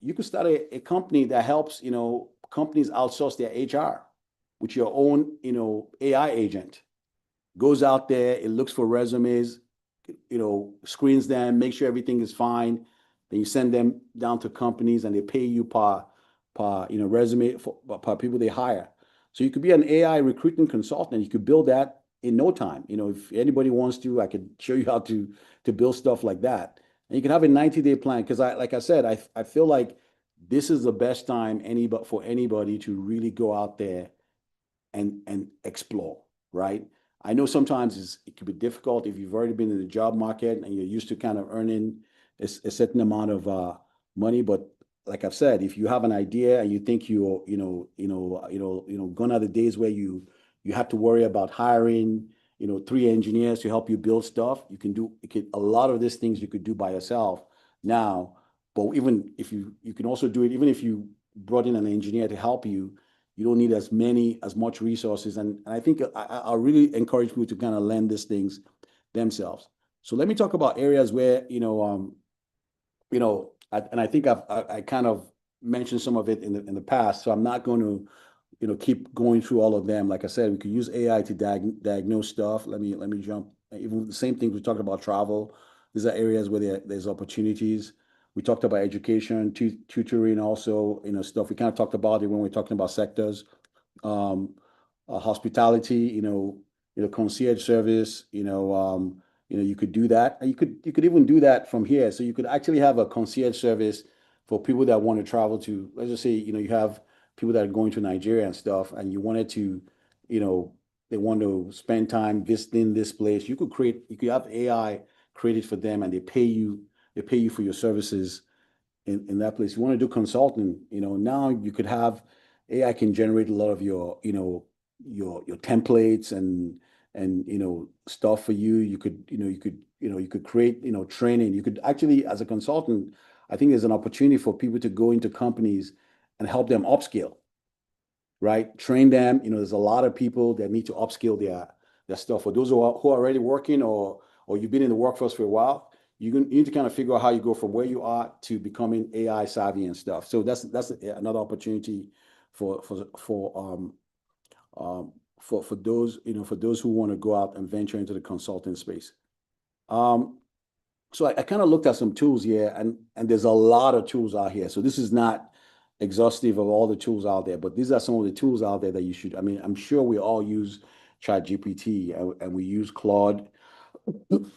You could start a company that helps, companies outsource their HR with your own, AI agent. Goes out there, it looks for resumes, screens them, make sure everything is fine. Then you send them down to companies and they pay you per resume per people they hire. So you could be an AI recruiting consultant. You could build that in no time. If anybody wants to, I could show you how to build stuff like that. And you can have a 90-day plan, because like I said, I feel like this is the best time for anybody to really go out there and explore, right? I know sometimes it can be difficult if you've already been in the job market and you're used to kind of earning a certain amount of money. But like I've said, if you have an idea and you think gone are the days where you have to worry about hiring 3 engineers to help you build stuff. A lot of these things you could do by yourself now. But even if you can also do it, even if you brought in an engineer to help you, you don't need as much resources. And I think I really encourage people to kind of learn these things themselves. So let me talk about areas where, and I think I kind of mentioned some of it in the past. So I'm not going to, keep going through all of them. Like I said, we could use AI to diagnose stuff. Let me jump. Even the same thing we talked about travel. These are areas where there's opportunities. We talked about education, tutoring, also, stuff. We kind of talked about it when we're talking about sectors. Hospitality, concierge service, you could do that. And you could even do that from here. So you could actually have a concierge service for people that want to travel to, let's just say, you have people that are going to Nigeria and stuff, and you wanted to, they want to spend time visiting this place. You could have AI created for them, and they pay you for your services in that place. You want to do consulting, now you could have AI can generate a lot of your templates and stuff for you. You could create, training. You could actually, as a consultant, I think there's an opportunity for people to go into companies and help them upskill, right? Train them. There's a lot of people that need to upskill their stuff. For those who are already working, or you've been in the workforce for a while, you need to kind of figure out how you go from where you are to becoming AI savvy and stuff. So that's another opportunity for those, for those who want to go out and venture into the consulting space. So I kind of looked at some tools here, and there's a lot of tools out here. So this is not exhaustive of all the tools out there, but these are some of the tools out there that you should. I mean, I'm sure we all use ChatGPT and we use Claude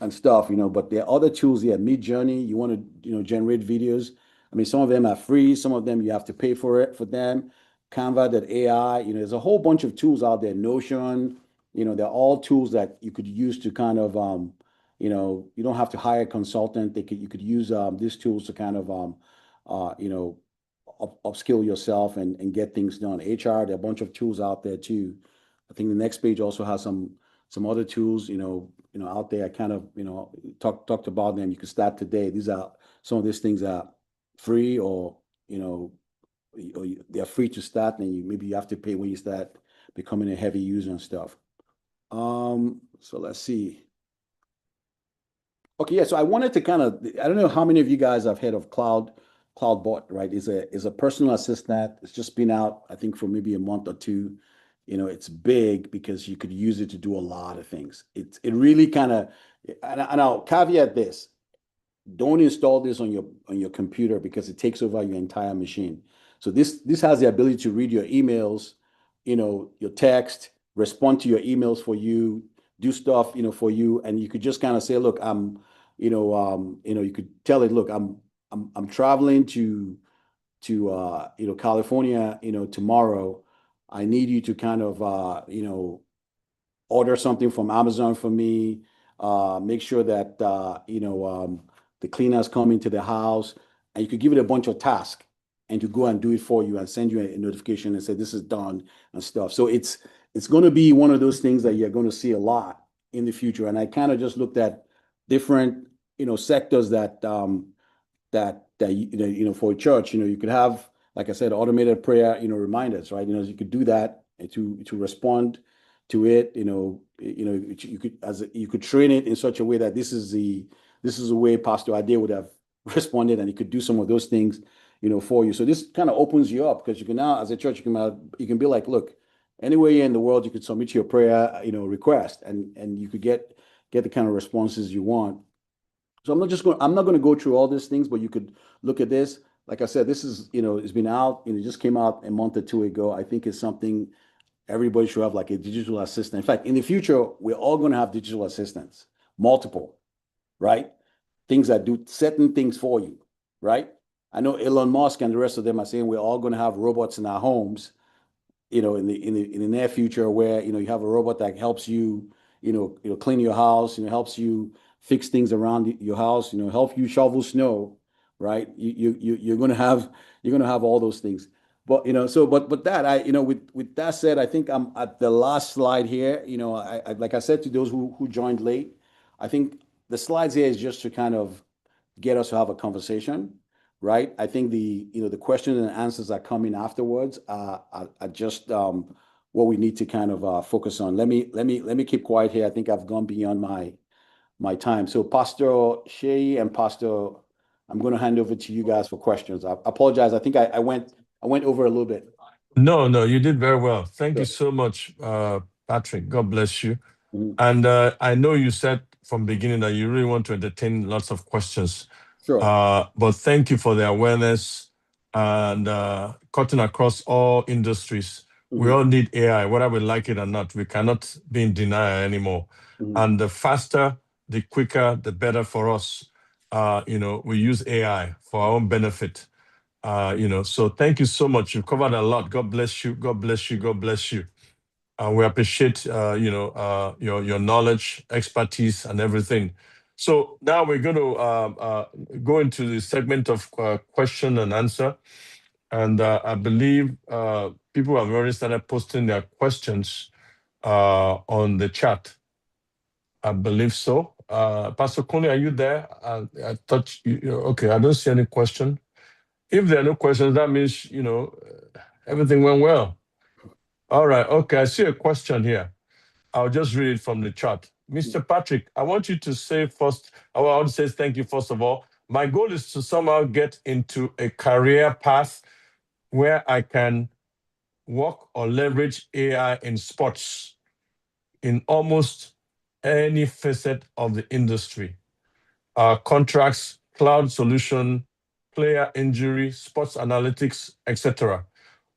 and stuff, but there are other tools here. Midjourney, you want to, generate videos. I mean, some of them are free, some of them you have to pay for them. Canva.ai, there's a whole bunch of tools out there. Notion, they're all tools that you could use to kind of, you don't have to hire a consultant. You could use these tools to kind of, upskill yourself and get things done. HR, there are a bunch of tools out there too. I think the next page also has some other tools, out there. I kind of, talked about them. You can start today. Some of these things are free, or they're free to start, and maybe you have to pay when you start becoming a heavy user and stuff. So let's see. Okay, yeah. So I wanted to kind of, I don't know how many of you guys have heard of CloudBot, right? Is a personal assistant. It's just been out, I think, for maybe a month or two. it's big because you could use it to do a lot of things. It really kind of, and I'll caveat this: don't install this on your computer because it takes over your entire machine. So this has the ability to read your emails, your text, respond to your emails for you, do stuff, for you, and you could just kind of say, look, you could tell it, look, I'm traveling to California, tomorrow. I need you to kind of order something from Amazon for me. Make sure that the cleaners come into the house, and you could give it a bunch of tasks and to go and do it for you and send you a notification and say this is done and stuff. So it's going to be one of those things that you're going to see a lot in the future. And I kind of just looked at different sectors that for a church, you could have, like I said, automated prayer, reminders, right? You could do that to respond to it. You could train it in such a way that this is the way Pastor Ade would have responded, and he could do some of those things, for you. So this kind of opens you up because you can now, as a church, you can be like, look, anywhere you're in the world, you could submit your prayer, request, and you could get the kind of responses you want. So I'm not going to go through all these things, but you could look at this. Like I said, this is, it's been out, it just came out a month or two ago. I think it's something everybody should have, like a digital assistant. In fact, in the future, we're all going to have digital assistants, multiple, right? Things that do certain things for you, right? I know Elon Musk and the rest of them are saying we're all going to have robots in our homes, in the near future, where you have a robot that helps you, clean your house, helps you fix things around your house, help you shovel snow, right? You're gonna have all those things. But but that with that said, I think I'm at the last slide here. I like I said to those who joined late, I think the slides here is just to kind of get us to have a conversation, right? I think the questions and answers that come in afterwards are just what we need to kind of focus on. Let me keep quiet here. I think I've gone beyond my time. So Pastor Shea and Pastor, I'm going to hand over to you guys for questions. I apologize. I think I went over a little bit. No, you did very well. Thank you Sure. so much, Patrick. God bless you. Mhm. And I know you said from beginning that you really want to entertain lots of questions. Sure. But thank you for the awareness and cutting across all industries. We Mhm. all need AI, whether we like it or not. We cannot be in denial anymore. Mhm. And the faster, the quicker, the better for us. We use AI for our own benefit. So thank you so much. You've covered a lot. God bless you. God bless you. God bless you. We appreciate your knowledge, expertise, and everything. So now we're going to go into the segment of question and answer, and I believe people have already started posting their questions on the chat. I believe so. Pastor Conley, are you there? I thought okay. I don't see any question. If there are no questions, that means everything went well. All right. Okay. I see a question here. I'll just read it from the chat. Mr. Patrick, I want you to say first, I want to say thank you first of all. My goal is to somehow get into a career path where I can work or leverage AI in sports in almost any facet of the industry. Contracts, cloud solution, player injury, sports analytics, etc.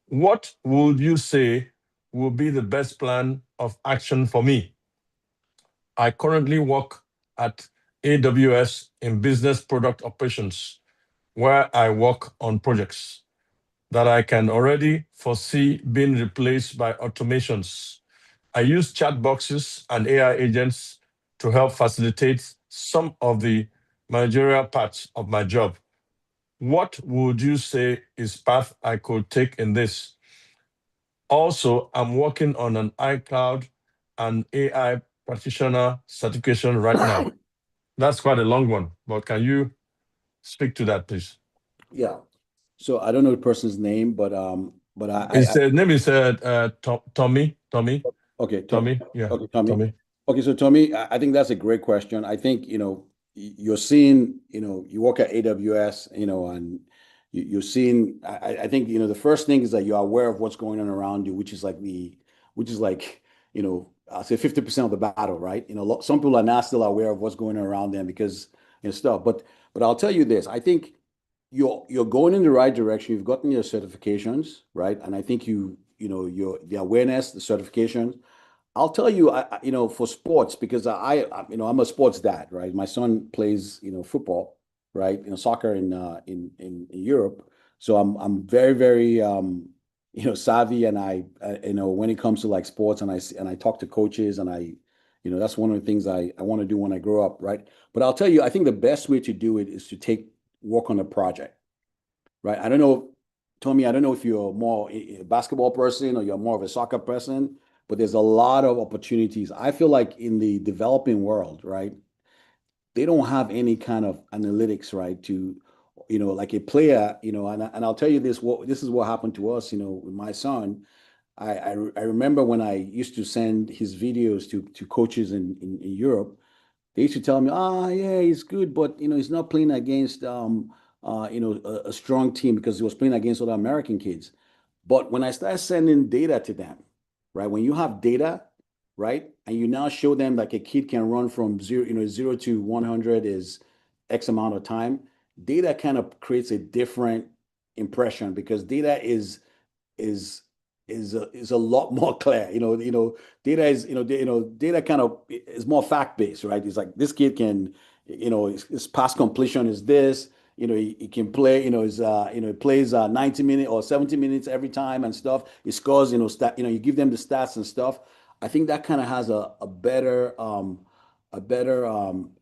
What would you say will be the best plan of action for me? I currently work at AWS in business product operations, where I work on projects that I can already foresee being replaced by automations. I use chat boxes and AI agents to help facilitate some of the managerial parts of my job. What would you say is path I could take in this? Also, I'm working on an iCloud and AI practitioner certification right now. That's quite a long one, but can you speak to that, please? Yeah. So I don't know the person's name, but His name is Tommy. okay, Yeah, okay, Tommy. Tommy. Okay, so Tommy, I think that's a great question. I think, you're seeing, you work at AWS, and you're seeing, I think, the first thing is that you're aware of what's going on around you, which is like which is like, I'll say 50% of the battle, right? Some people are not still aware of what's going on around them because stuff. But I'll tell you this, I think you're going in the right direction. You've gotten your certifications, right? And I think the awareness, the certifications. I'll tell you, for sports, because I'm a sports dad, right? My son plays, football, right? Soccer in Europe. So I'm very, very, savvy, and when it comes to like sports, and I talk to coaches, and that's one of the things I want to do when I grow up, right? But I'll tell you, I think the best way to do it is to work on a project, right? I don't know, Tommy, I don't know if you're more a basketball person or you're more of a soccer person, but there's a lot of opportunities. I feel like in the developing world, right, they don't have any kind of analytics, right, to, like a player, and I'll tell you this is what happened to us, with my son. I remember when I used to send his videos to coaches in Europe. They used to tell me, yeah, he's good, but he's not playing against a strong team because he was playing against other American kids. But when I started sending data to them, right? When you have data, right, and you now show them like a kid can run from 0 to 100 is X amount of time, data kind of creates a different impression because data is is a lot more clear. Data is data kind of is more fact based, right? It's like this kid can, his past completion is this. He can play. He plays 90 minutes or 70 minutes every time and stuff. He scores. You give them the stats and stuff. I think that kind of has a better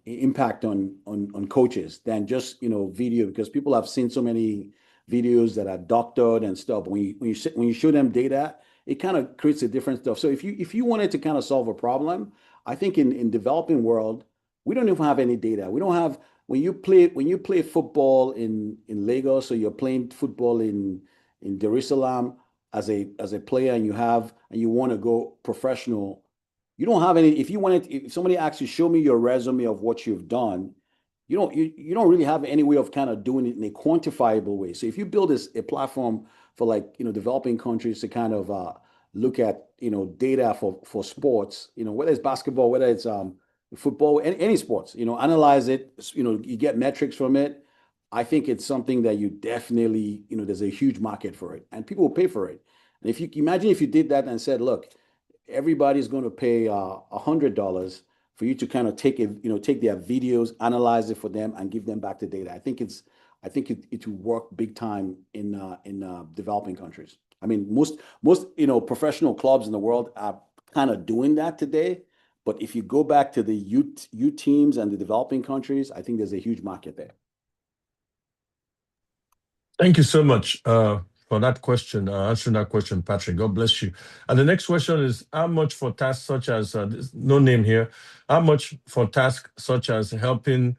impact on coaches than just video, because people have seen so many videos that are doctored and stuff. When you show them data, it kind of creates a different stuff. So if you wanted to kind of solve a problem, I think in developing world, we don't even have any data. We don't have when you play football in Lagos, or you're playing football in Jerusalem as a player, and you want to go professional. You don't have any. If somebody asks you, show me your resume of what you've done, you don't really have any way of kind of doing it in a quantifiable way. So if you build a platform for like developing countries to kind of look at data for sports, whether it's basketball, whether it's football, any sports, analyze it, you get metrics from it. I think it's something that you definitely, there's a huge market for it, and people will pay for it. And if you imagine if you did that and said, look, everybody's going to pay $100 for you to kind of take their videos, analyze it for them, and give them back the data. I think it will work big time in developing countries. I mean, most professional clubs in the world are kind of doing that today. But if you go back to the youth teams and the developing countries, I think there's a huge market there. Thank you so much for that question, answering that question, Patrick. God bless you. And the next question is, how much for tasks such as, no name here, how much for tasks such as helping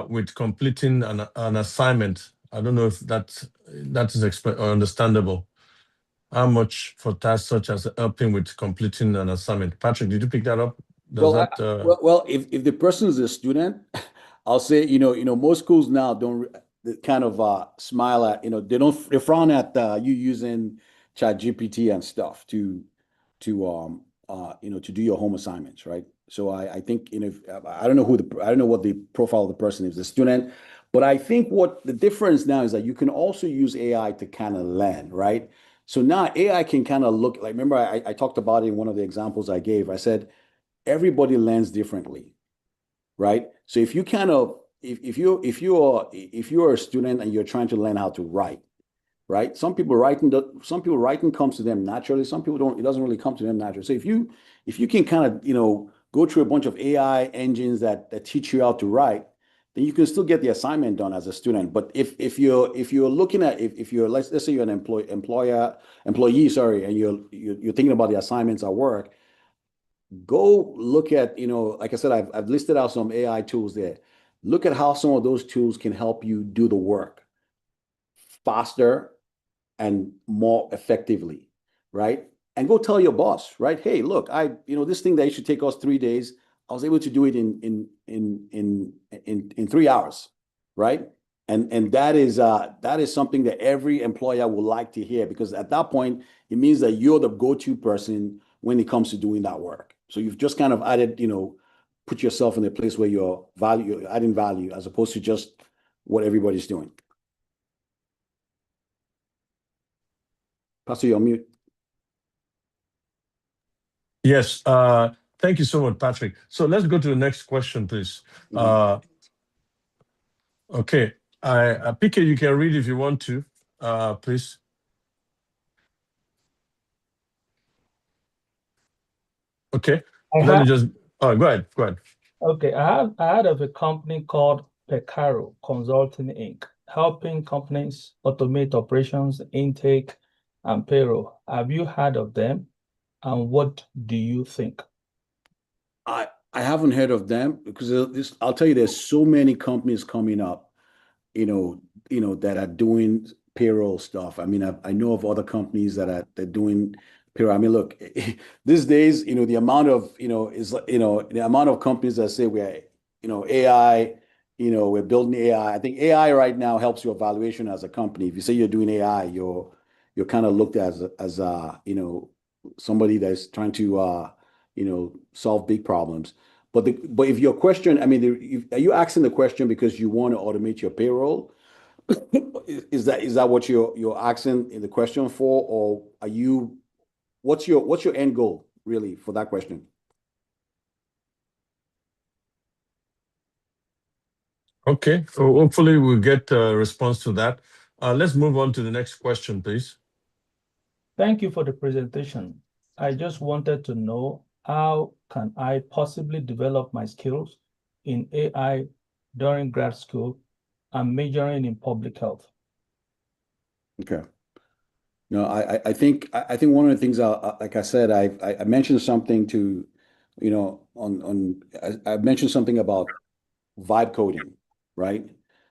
with completing an assignment? I don't know if that is understandable. How much for tasks such as helping with completing an assignment? Patrick, did you pick that up? Well, if the person is a student, I'll say, most schools now don't kind of smile at, they frown at you using ChatGPT and stuff to do your home assignments, right? So I think, I don't know what the profile of the person is, the student, but I think what the difference now is that you can also use AI to kind of learn, right? So now AI can kind of look like, remember I talked about it in one of the examples I gave. I said, everybody learns differently, right? So if you kind of if you're a student and you're trying to learn how to write, right? Some people writing comes to them naturally. Some people don't. It doesn't really come to them naturally. So if you can kind of go through a bunch of AI engines that teach you how to write, then you can still get the assignment done as a student. But if you're looking at if you're let's say you're an employee, sorry, and you're thinking about the assignments at work, go look at, like I said, I've listed out some AI tools there. Look at how some of those tools can help you do the work faster and more effectively, right? And go tell your boss, right? Hey, look, this thing that used to take us 3 days, I was able to do it in 3 hours, right? And that is something that every employer would like to hear, because at that point, it means that you're the go-to person when it comes to doing that work. So you've just kind of added, put yourself in a place where you're adding value as opposed to just what everybody's doing. Pastor, you're on mute. Yes. Thank you so much, Patrick. So let's go to the next question, please. Okay. PK, you can read if you want to, please. Okay. Let me just. Oh, go ahead. Go ahead. Okay, I heard of a company called Pecaro Consulting Inc., helping companies automate operations, intake, and payroll. Have you heard of them? And what do you think? I haven't heard of them, because I'll tell you, there's so many companies coming up, that are doing payroll stuff. I mean, I know of other companies they're doing payroll. I mean, look, these days, the amount of, the amount of companies that say we're, AI, we're building AI. I think AI right now helps your valuation as a company. If you say you're doing AI, you're kind of looked at as somebody that's trying to solve big problems. But if your question, I mean, are you asking the question because you want to automate your payroll? Is that what you're asking in the question for, or what's your end goal really for that question? Okay. So hopefully we'll get a response to that. Let's move on to the next question, please. Thank you for the presentation. I just wanted to know, how can I possibly develop my skills in AI during grad school and majoring in public health? Okay. No, I think one of the things, like I said, I mentioned something to, I mentioned something about vibe coding, right?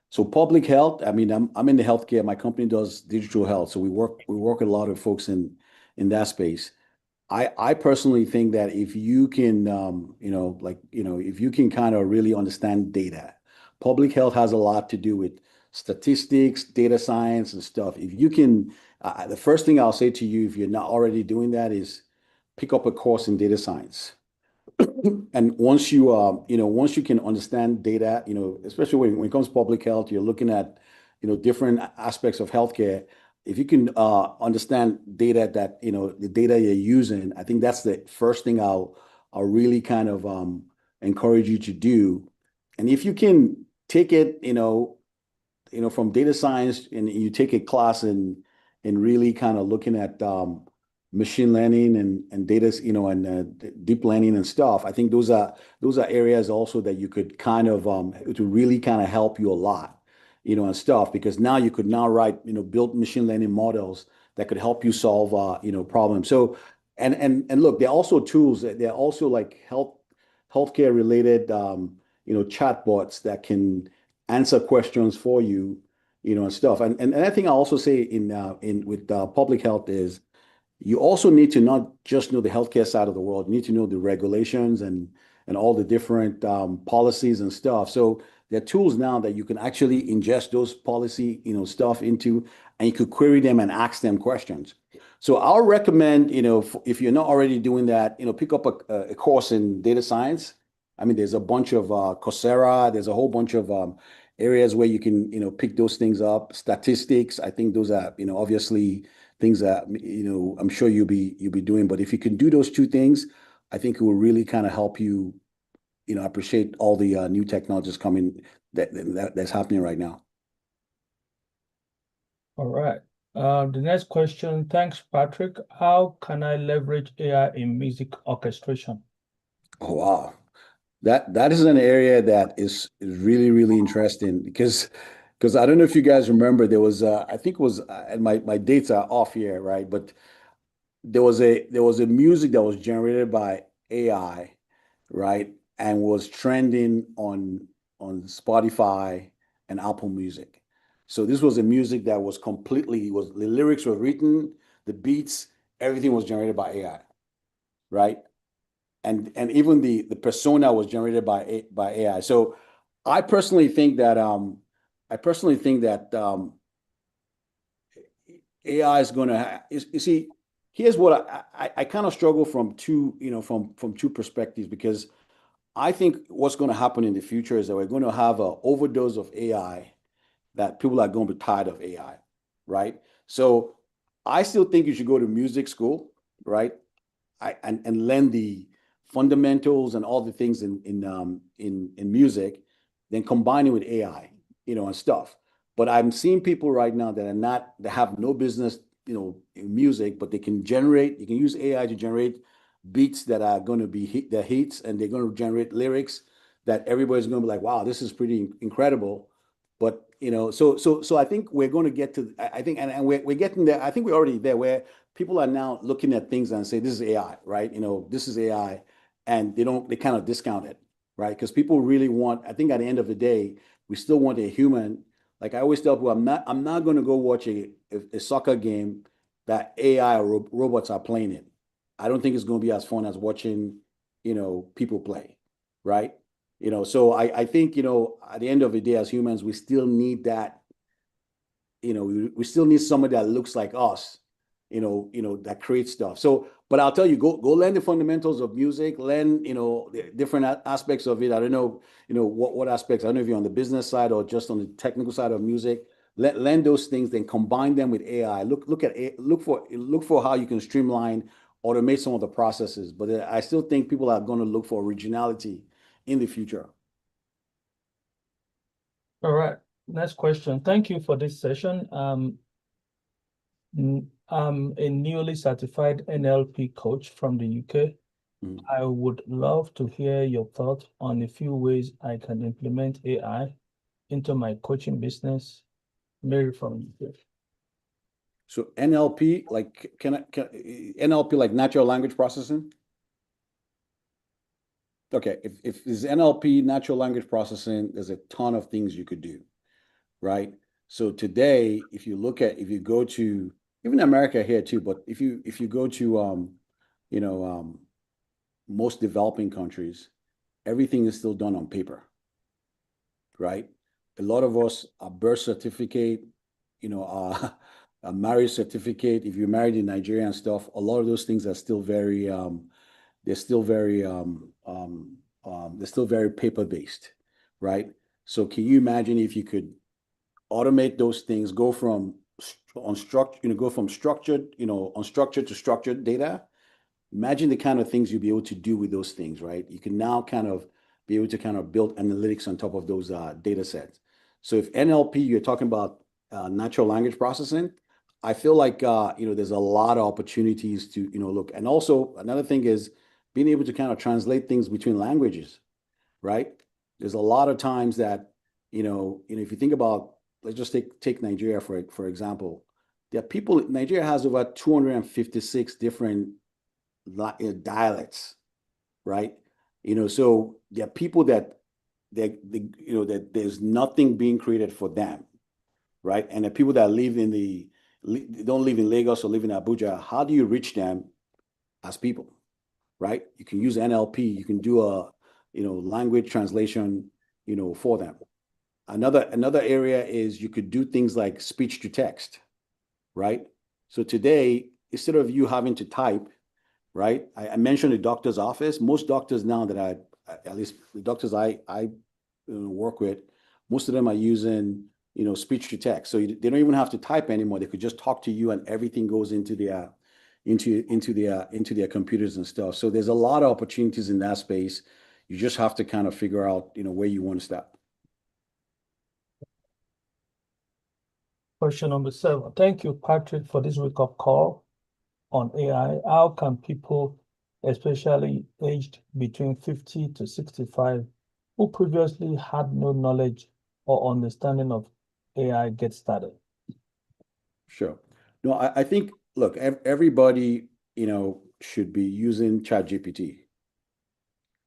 So public health, I mean, I'm in the healthcare. My company does digital health, so we work with a lot of folks in that space. I personally think that if you can, if you can kind of really understand data, public health has a lot to do with statistics, data science, and stuff. If you can, the first thing I'll say to you, if you're not already doing that, is pick up a course in data science. And once you can understand data, especially when it comes to public health, you're looking at, different aspects of healthcare. If you can understand data that, the data you're using, I think that's the first thing I'll really kind of encourage you to do. And if you can take it, from data science, and you take a class in really kind of looking at machine learning and data, and deep learning and stuff. I think those are areas also that you could kind of to really kind of help you a lot, and stuff, because now you could now write, build machine learning models that could help you solve problems. So and look, there are also tools that they're also like healthcare related chatbots that can answer questions for you, and stuff. And I think I also say in with public health is, you also need to not just know the healthcare side of the world. You need to know the regulations and all the different policies and stuff. So there are tools now that you can actually ingest those policy stuff into, and you could query them and ask them questions. So I'll recommend, if you're not already doing that, pick up a course in data science. I mean, there's a bunch of Coursera. There's a whole bunch of areas where you can pick those things up. Statistics, I think those are obviously things that I'm sure you'll be doing. But if you can do those two things, I think it will really kind of help you appreciate all the new technologies coming that's happening right now. All right. The next question. Thanks, Patrick. How can I leverage AI in music orchestration? Oh, wow. That is an area that is really, really interesting, because I don't know if you guys remember, there was I think it was, and my dates are off here, right? But there was a music that was generated by AI, right? And was trending on Spotify and Apple Music. So this was a music that was the lyrics were written, the beats, everything was generated by AI, right? And even the persona was generated by AI. So I personally think that I personally think that AI is going to, you see, here's what I kind of struggle from two, from two perspectives, because I think what's going to happen in the future is that we're going to have an overdose of AI, that people are going to be tired of AI, right? So I still think you should go to music school, right? And learn the fundamentals and all the things in music, then combine it with AI, and stuff. But I'm seeing people right now that have no business, in music, but you can use AI to generate beats that are going to be the hits, and they're going to generate lyrics that everybody's going to be like, wow, this is pretty incredible. But so I think we're going to get to, I think, and we're getting there. I think we're already there, where people are now looking at things and say, this is AI, right? This is AI, and they kind of discount it, right? Because people really want, I think at the end of the day, we still want a human. Like I always tell people, I'm not going to go watch a soccer game that AI or robots are playing it. I don't think it's going to be as fun as watching, people play, right? So I think, at the end of the day, as humans, we still need that, we still need somebody that looks like us, that creates stuff. So, but I'll tell you, go learn the fundamentals of music, learn, the different aspects of it. I don't know, what aspects. I don't know if you're on the business side or just on the technical side of music. Learn those things, then combine them with AI. Look for how you can streamline, automate some of the processes. But I still think people are going to look for originality in the future. All right. Next question. Thank you for this session. I'm a newly certified NLP coach from the UK. I would love to hear your thoughts on a few ways I can implement AI into my coaching business. Mary from UK. So NLP, like NLP, like natural language processing? Okay, if it's NLP, natural language processing, there's a ton of things you could do, right? So today, if you go to, even America here too, but if you go to most developing countries, everything is still done on paper, right? A lot of us, our birth certificate, our marriage certificate, if you're married in Nigeria and stuff, a lot of those things are still very they're still very paper-based, right? So can you imagine if you could automate those things, go from structured, unstructured to structured data? Imagine the kind of things you'll be able to do with those things, right? You can now kind of be able to kind of build analytics on top of those data sets. So if NLP, you're talking about natural language processing, I feel like there's a lot of opportunities to look. And also another thing is being able to kind of translate things between languages, right? There's a lot of times that if you think about, let's just take Nigeria for example. There are people. Nigeria has over 256 different dialects, right? So there are people that there's nothing being created for them, right? And the people that don't live in Lagos or live in Abuja, how do you reach them as people, right? You can use NLP, you can do a language translation, for them. Another area is you could do things like speech to text, right? So today, instead of you having to type, right? I mentioned the doctor's office. Most doctors now at least the doctors I work with, most of them are using speech to text. So they don't even have to type anymore. They could just talk to you, and everything goes into their computers and stuff. So there's a lot of opportunities in that space. You just have to kind of figure out where you want to start. Question number 7. Thank you, Patrick, for this wake-up call on AI. How can people, especially aged between 50 to 65, who previously had no knowledge or understanding of AI, get started? Sure. No, I think, look, everybody, should be using ChatGPT.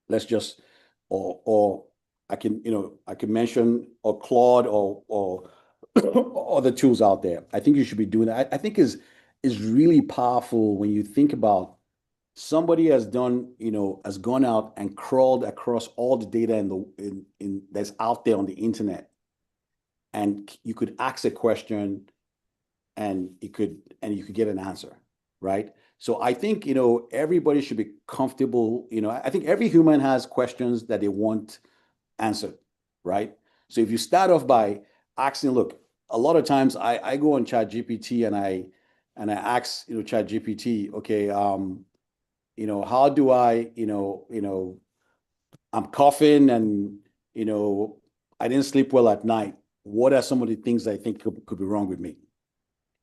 Let's just, or I can mention or Claude or other tools out there. I think you should be doing that. I think is really powerful when you think about somebody has gone out and crawled across all the data that's out there on the internet, and you could ask a question and you could get an answer, right? So I think, everybody should be comfortable. I think every human has questions that they want answered, right? So if you start off by asking, look, a lot of times I go on ChatGPT and I ask, ChatGPT, okay, how do I, I'm coughing and, I didn't sleep well at night. What are some of the things I think could be wrong with me?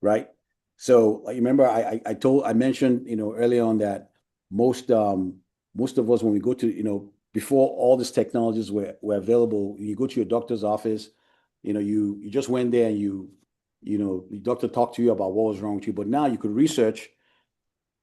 Right. So you remember I mentioned, early on that most of us, when we go to, before all these technologies were available, you go to your doctor's office, you just went there and the doctor talked to you about what was wrong with you. But now you could research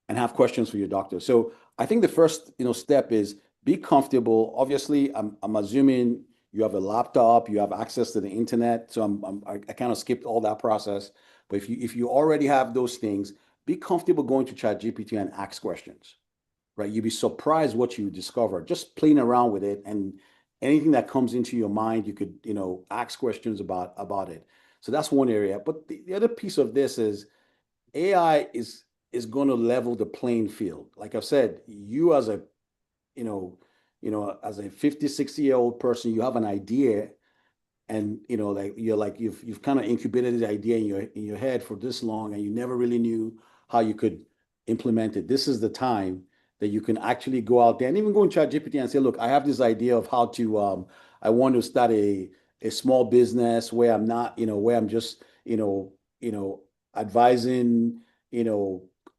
and have questions for your doctor. So I think the first, step is be comfortable. Obviously, I'm assuming you have a laptop, you have access to the internet. So I kind of skipped all that process. But if you already have those things, be comfortable going to ChatGPT and ask questions, right? You'd be surprised what you discover just playing around with it, and anything that comes into your mind, you could, ask questions about it. So that's one area. But the other piece of this is AI is going to level the playing field. Like I've said, you as a, as a 50, 60-year-old person, you have an idea, and you've kind of incubated the idea in your head for this long, and you never really knew how you could implement it. This is the time that you can actually go out there and even go in ChatGPT and say, look, I have this idea of how to I want to start a small business where I'm not, where I'm just, advising,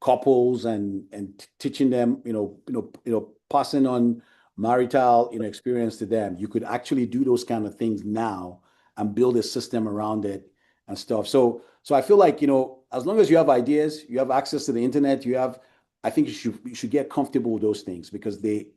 couples and teaching them, passing on marital, experience to them. You could actually do those kind of things now and build a system around it and stuff. So I feel like, as long as you have ideas, you have access to the internet, I think you should get comfortable with those things, because the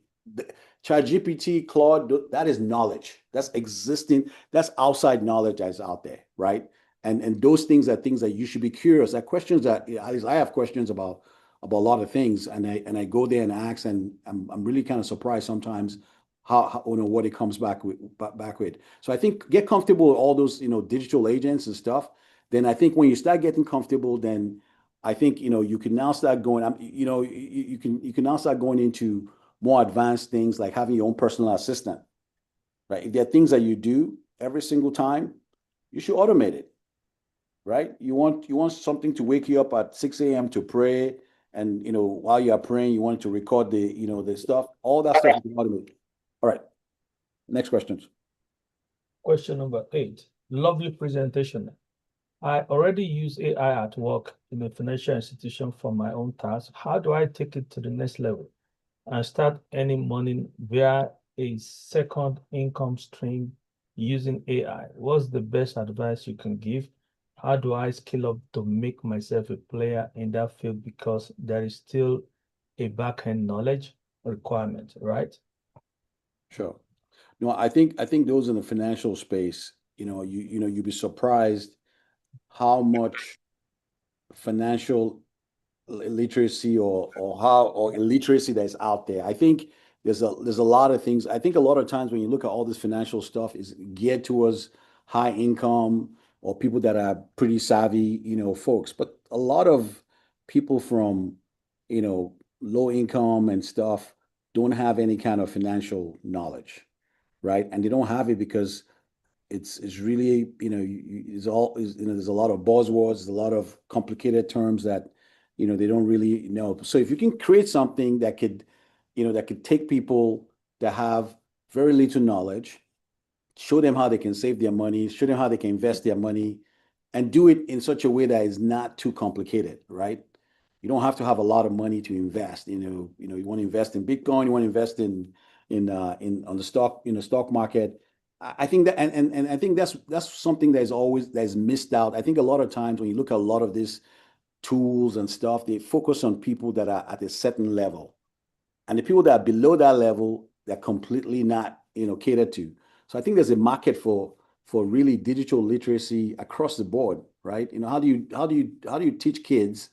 ChatGPT, Claude, that is knowledge. That's existing. That's outside knowledge that's out there, right? And those things are things that you should be curious. Are questions that, at least I have questions about a lot of things, and I go there and ask, and I'm really kind of surprised sometimes how what it comes back with. So I think get comfortable with all those digital agents and stuff. Then I think when you start getting comfortable, then I think you can now start going. You can now start going into more advanced things like having your own personal assistant, right? If there are things that you do every single time, you should automate it, right? You want something to wake you up at 6 a.m. to pray, and while you are praying, you want to record the stuff. All that stuff you can automate. All right. Next questions. Question number 8. Lovely presentation. I already use AI at work in a financial institution for my own tasks. How do I take it to the next level and start earning money via a second income stream using AI? What's the best advice you can give? How do I scale up to make myself a player in that field? Because there is still a back-end knowledge requirement, right? Sure. No, I think those in the financial space, you'd be surprised how much financial literacy or illiteracy that's out there. I think there's a lot of things. I think a lot of times when you look at all this financial stuff is geared towards high income or people that are pretty savvy, folks. But a lot of people from, low income and stuff don't have any kind of financial knowledge, right? And they don't have it because it's really, there's a lot of buzzwords, there's a lot of complicated terms that, they don't really know. So if you can create something that could, that could take people that have very little knowledge, show them how they can save their money, show them how they can invest their money, and do it in such a way that is not too complicated, right? You don't have to have a lot of money to invest. You want to invest in Bitcoin, you want to invest in on the stock market. I think that, and I think that's something that's missed out. I think a lot of times when you look at a lot of these tools and stuff, they focus on people that are at a certain level, and the people that are below that level, they're completely not catered to. So I think there's a market for really digital literacy across the board, right? How do you teach kids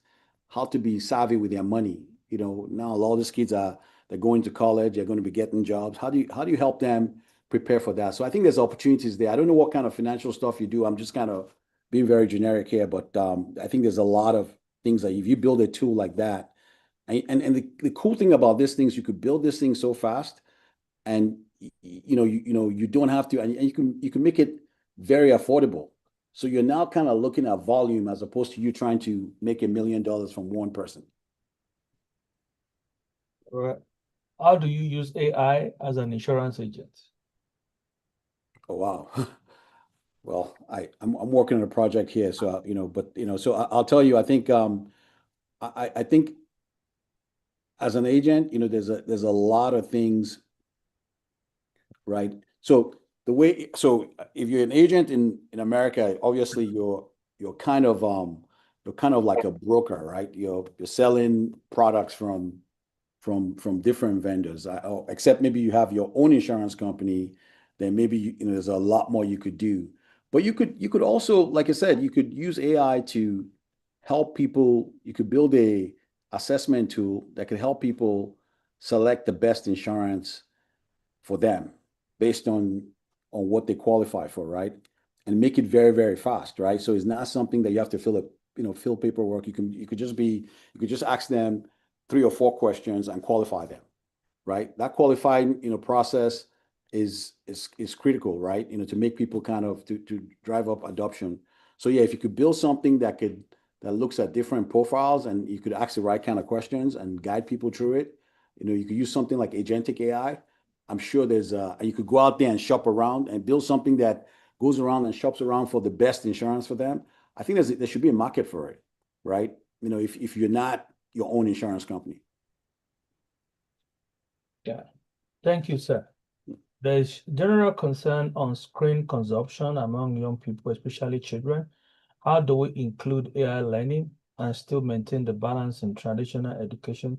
how to be savvy with their money? Now a lot of these kids they're going to college, they're going to be getting jobs. How do you help them prepare for that. So I think there's opportunities there. I don't know what kind of financial stuff you do. I'm just kind of being very generic here, but I think there's a lot of things that if you build a tool like that, and the cool thing about this thing is you could build this thing so fast, and you don't have to, and you can make it very affordable. So you're now kind of looking at volume as opposed to you trying to make $1 million from one person. Right. How do you use AI as an insurance agent? Oh, wow. Well, I'm working on a project here, so so I'll tell you, I think I think as an agent, there's a lot of things, right? So if you're an agent in America, obviously you're kind of like a broker, right? You're selling products from different vendors. Except maybe you have your own insurance company, then maybe there's a lot more you could do. But you could also, like I said, you could use AI to help people. You could build a assessment tool that could help people select the best insurance for them based on what they qualify for, right? And make it very, very fast, right? So it's not something that you have to fill paperwork. You could just ask them 3 or 4 questions and qualify them, right? That qualifying, process is critical, right? To make people kind of to drive up adoption. So yeah, if you could build something that looks at different profiles and you could ask the right kind of questions and guide people through it, you could use something like agentic AI. I'm sure you could go out there and shop around and build something that goes around and shops around for the best insurance for them. I think there should be a market for it, right? If you're not your own insurance company. Yeah. Thank you, sir. There's general concern on screen consumption among young people, especially children. How do we include AI learning and still maintain the balance in traditional education?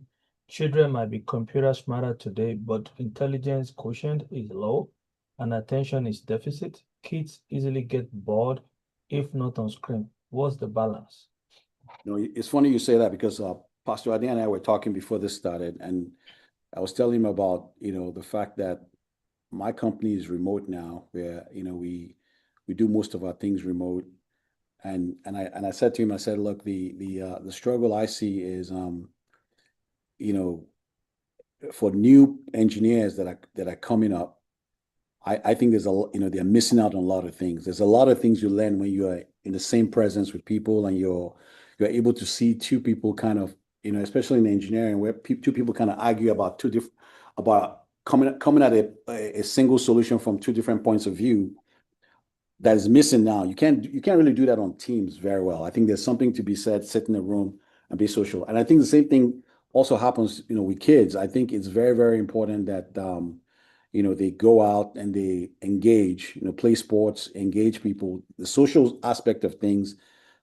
Children might be computer smarter today, but intelligence quotient is low and attention is deficit. Kids easily get bored if not on screen. What's the balance? It's funny you say that because Pastor Adi and I were talking before this started, and I was telling him about the fact that my company is remote now, where we do most of our things remote, and I said to him, I said, look, the struggle I see is for new engineers that are coming up, I think there's they're missing out on a lot of things. There's a lot of things you learn when you are in the same presence with people and you're able to see two people kind of, especially in engineering where two people kind of argue about coming at a single solution from 2 different points of view that is missing now. You can't really do that on Teams very well. I think there's something to be said, sit in a room and be social. And I think the same thing also happens, with kids. I think it's very, very important that they go out and they engage, play sports, engage people. The social aspect of things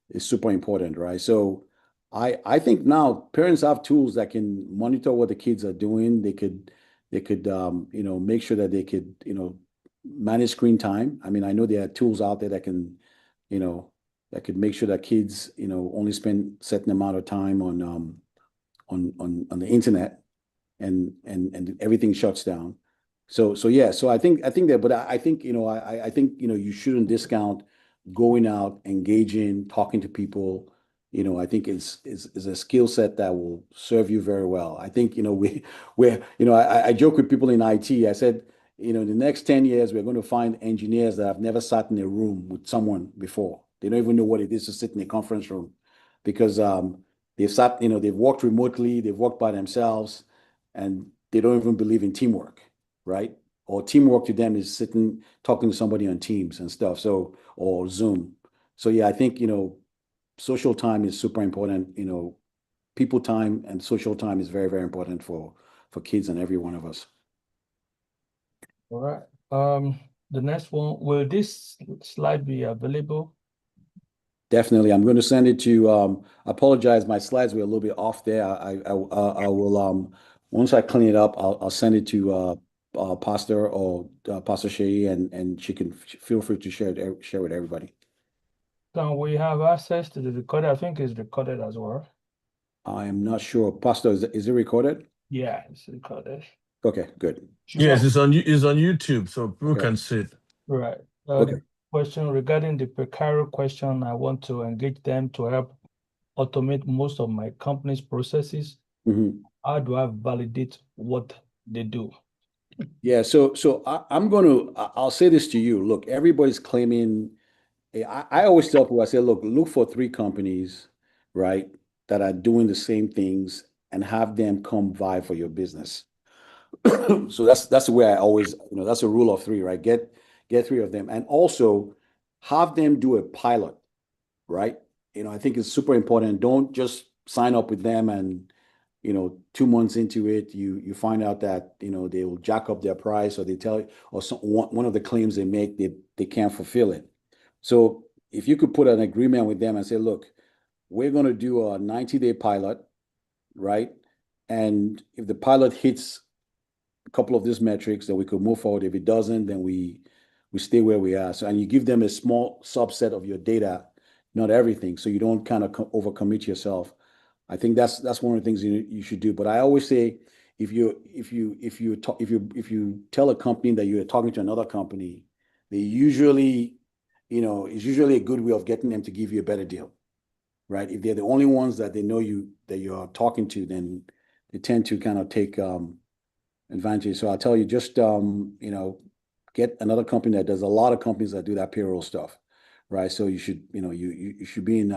is super important, right? So I think now parents have tools that can monitor what the kids are doing. They could make sure that they could, manage screen time. I mean, I know there are tools out there that can, that could make sure that kids, only spend certain amount of time on the internet and everything shuts down. So yeah, so I think that, but I think, I think, you shouldn't discount going out, engaging, talking to people. I think is a skill set that will serve you very well. I think, I joke with people in IT. I said, in the next 10 years, we're going to find engineers that have never sat in a room with someone before. They don't even know what it is to sit in a conference room because they've worked remotely, they've worked by themselves, and they don't even believe in teamwork, right? Or teamwork to them is sitting, talking to somebody on Teams and stuff, or Zoom. So yeah, I think, social time is super important. People time and social time is very, very important for kids and every one of us. All right. The next one, will this slide be available? Definitely. I'm going to send it to, I apologize, my slides were a little bit off there. I will, once I clean it up, I'll send it to Pastor or Pastor Shea, and she can feel free to share with everybody. Can we have access to the recorder? I think it's recorded as well. I am not sure. Pastor, is it recorded? Yeah, it's recorded. Okay, good. Yes, it's on YouTube, so people Okay. can see it. Right. Okay. The question regarding the Precaro question, I want to engage them to help automate most of my company's processes. Mhm. How do I validate what they do? Yeah, so I'll say this to you. Look, everybody's claiming. I always tell people, I say, look for three companies, right, that are doing the same things and have them come vie for your business. So that's the way I always, that's a rule of three, right? Get three of them, and also have them do a pilot, right? I think it's super important. Don't just sign up with them and 2 months into it, you find out that they will jack up their price, or they tell you, or one of the claims they make, they can't fulfill it. So if you could put an agreement with them and say, look, we're going to do a 90-day pilot, right? And if the pilot hits a couple of these metrics, then we could move forward. If it doesn't, then we stay where we are. So, and you give them a small subset of your data, not everything, so you don't kind of overcommit yourself. I think that's one of the things you should do. But I always say, if you tell a company that you're talking to another company, they usually, it's usually a good way of getting them to give you a better deal, right? If they're the only ones that they know that you're talking to, then they tend to kind of take advantage. So I'll tell you, just get another company that does. A lot of companies that do that payroll stuff, right? So you should, you should be in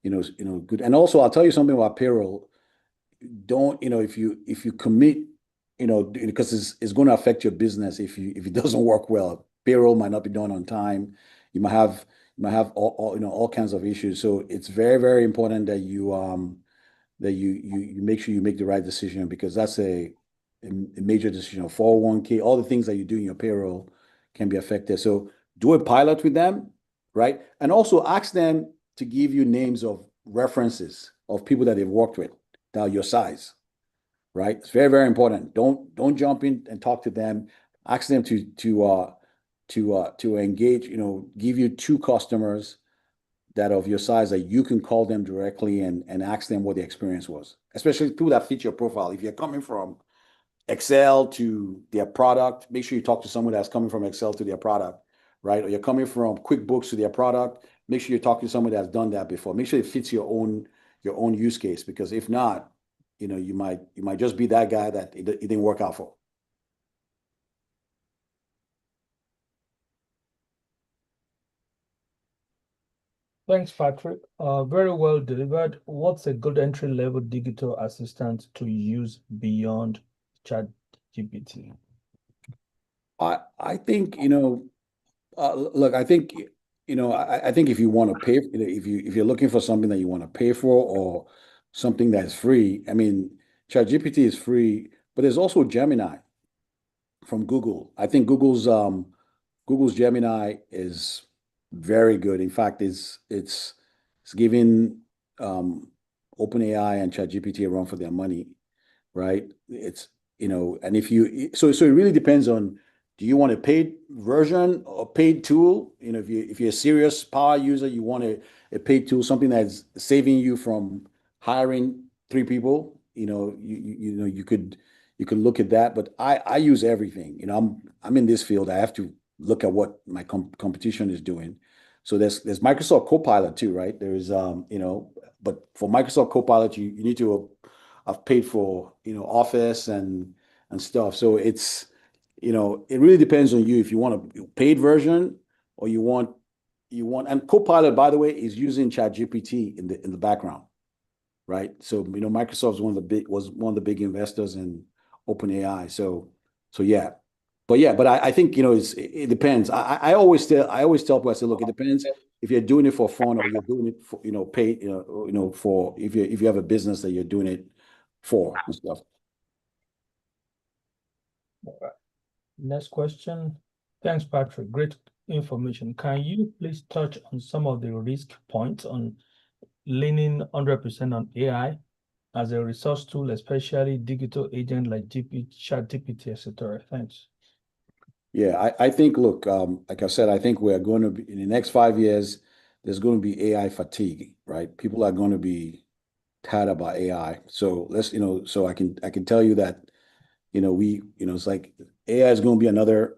good. And also, I'll tell you something about payroll. Don't, if you commit, because it's going to affect your business if it doesn't work well. Payroll might not be done on time. You might have all kinds of issues. So it's very, very important that you make sure you make the right decision, because that's a major decision. 401k, all the things that you do in your payroll can be affected. So do a pilot with them, right? And also ask them to give you names of references of people that they've worked with that are your size, right? It's very, very important. Don't jump in and talk to them. Ask them to engage, give you two customers that of your size that you can call them directly and ask them what the experience was, especially people that fit your profile. If you're coming from Excel to their product, make sure you talk to someone that's coming from Excel to their product, right? Or you're coming from QuickBooks to their product, make sure you're talking to someone that's done that before. Make sure it fits your own use case, because if not, you might just be that guy that it didn't work out for. Thanks, Patrick. Very well delivered. What's a good entry-level digital assistant to use beyond ChatGPT? I think, look, I think, I think if you want to pay, if you're looking for something that you want to pay for, or something that's free, I mean, ChatGPT is free, but there's also Gemini from Google. I think Google's Gemini is very good. In fact, it's giving OpenAI and ChatGPT a run for their money, right? It's and so it really depends on, do you want a paid version or paid tool? If you're a serious power user, you want a paid tool, something that's saving you from hiring three people. You could look at that. But I use everything. I'm in this field. I have to look at what my competition is doing. So there's Microsoft Copilot too, right? There's but for Microsoft Copilot, you need to have paid for Office and stuff. So it's it really depends on you if you want a paid version, or you want and Copilot, by the way, is using ChatGPT in the background, right? So Microsoft was one of the big investors in OpenAI. So yeah. But I think it depends. I always tell people, I say, look, it depends if you're doing it for fun, or you're doing it for paid, for if you have a business that you're doing it for and stuff. All right. Next question. Thanks, Patrick. Great information. Can you please touch on some of the risk points on leaning 100% on AI as a resource tool, especially digital agent like ChatGPT, etc.? Thanks. Yeah, I think, look, like I said, I think we're going to be, in the next 5 years, there's going to be AI fatigue, right? People are going to be tired about AI. So so I can tell you that it's like AI is going to be another,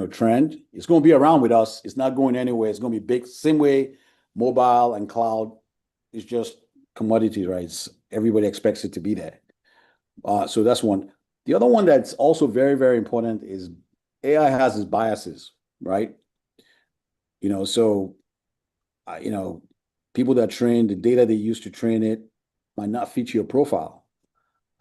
trend. It's going to be around with us. It's not going anywhere. It's going to be big. Same way mobile and cloud is just commodity, right? Everybody expects it to be there. So that's one. The other one that's also very, very important is AI has its biases, right? So people that train the data they use to train it might not fit your profile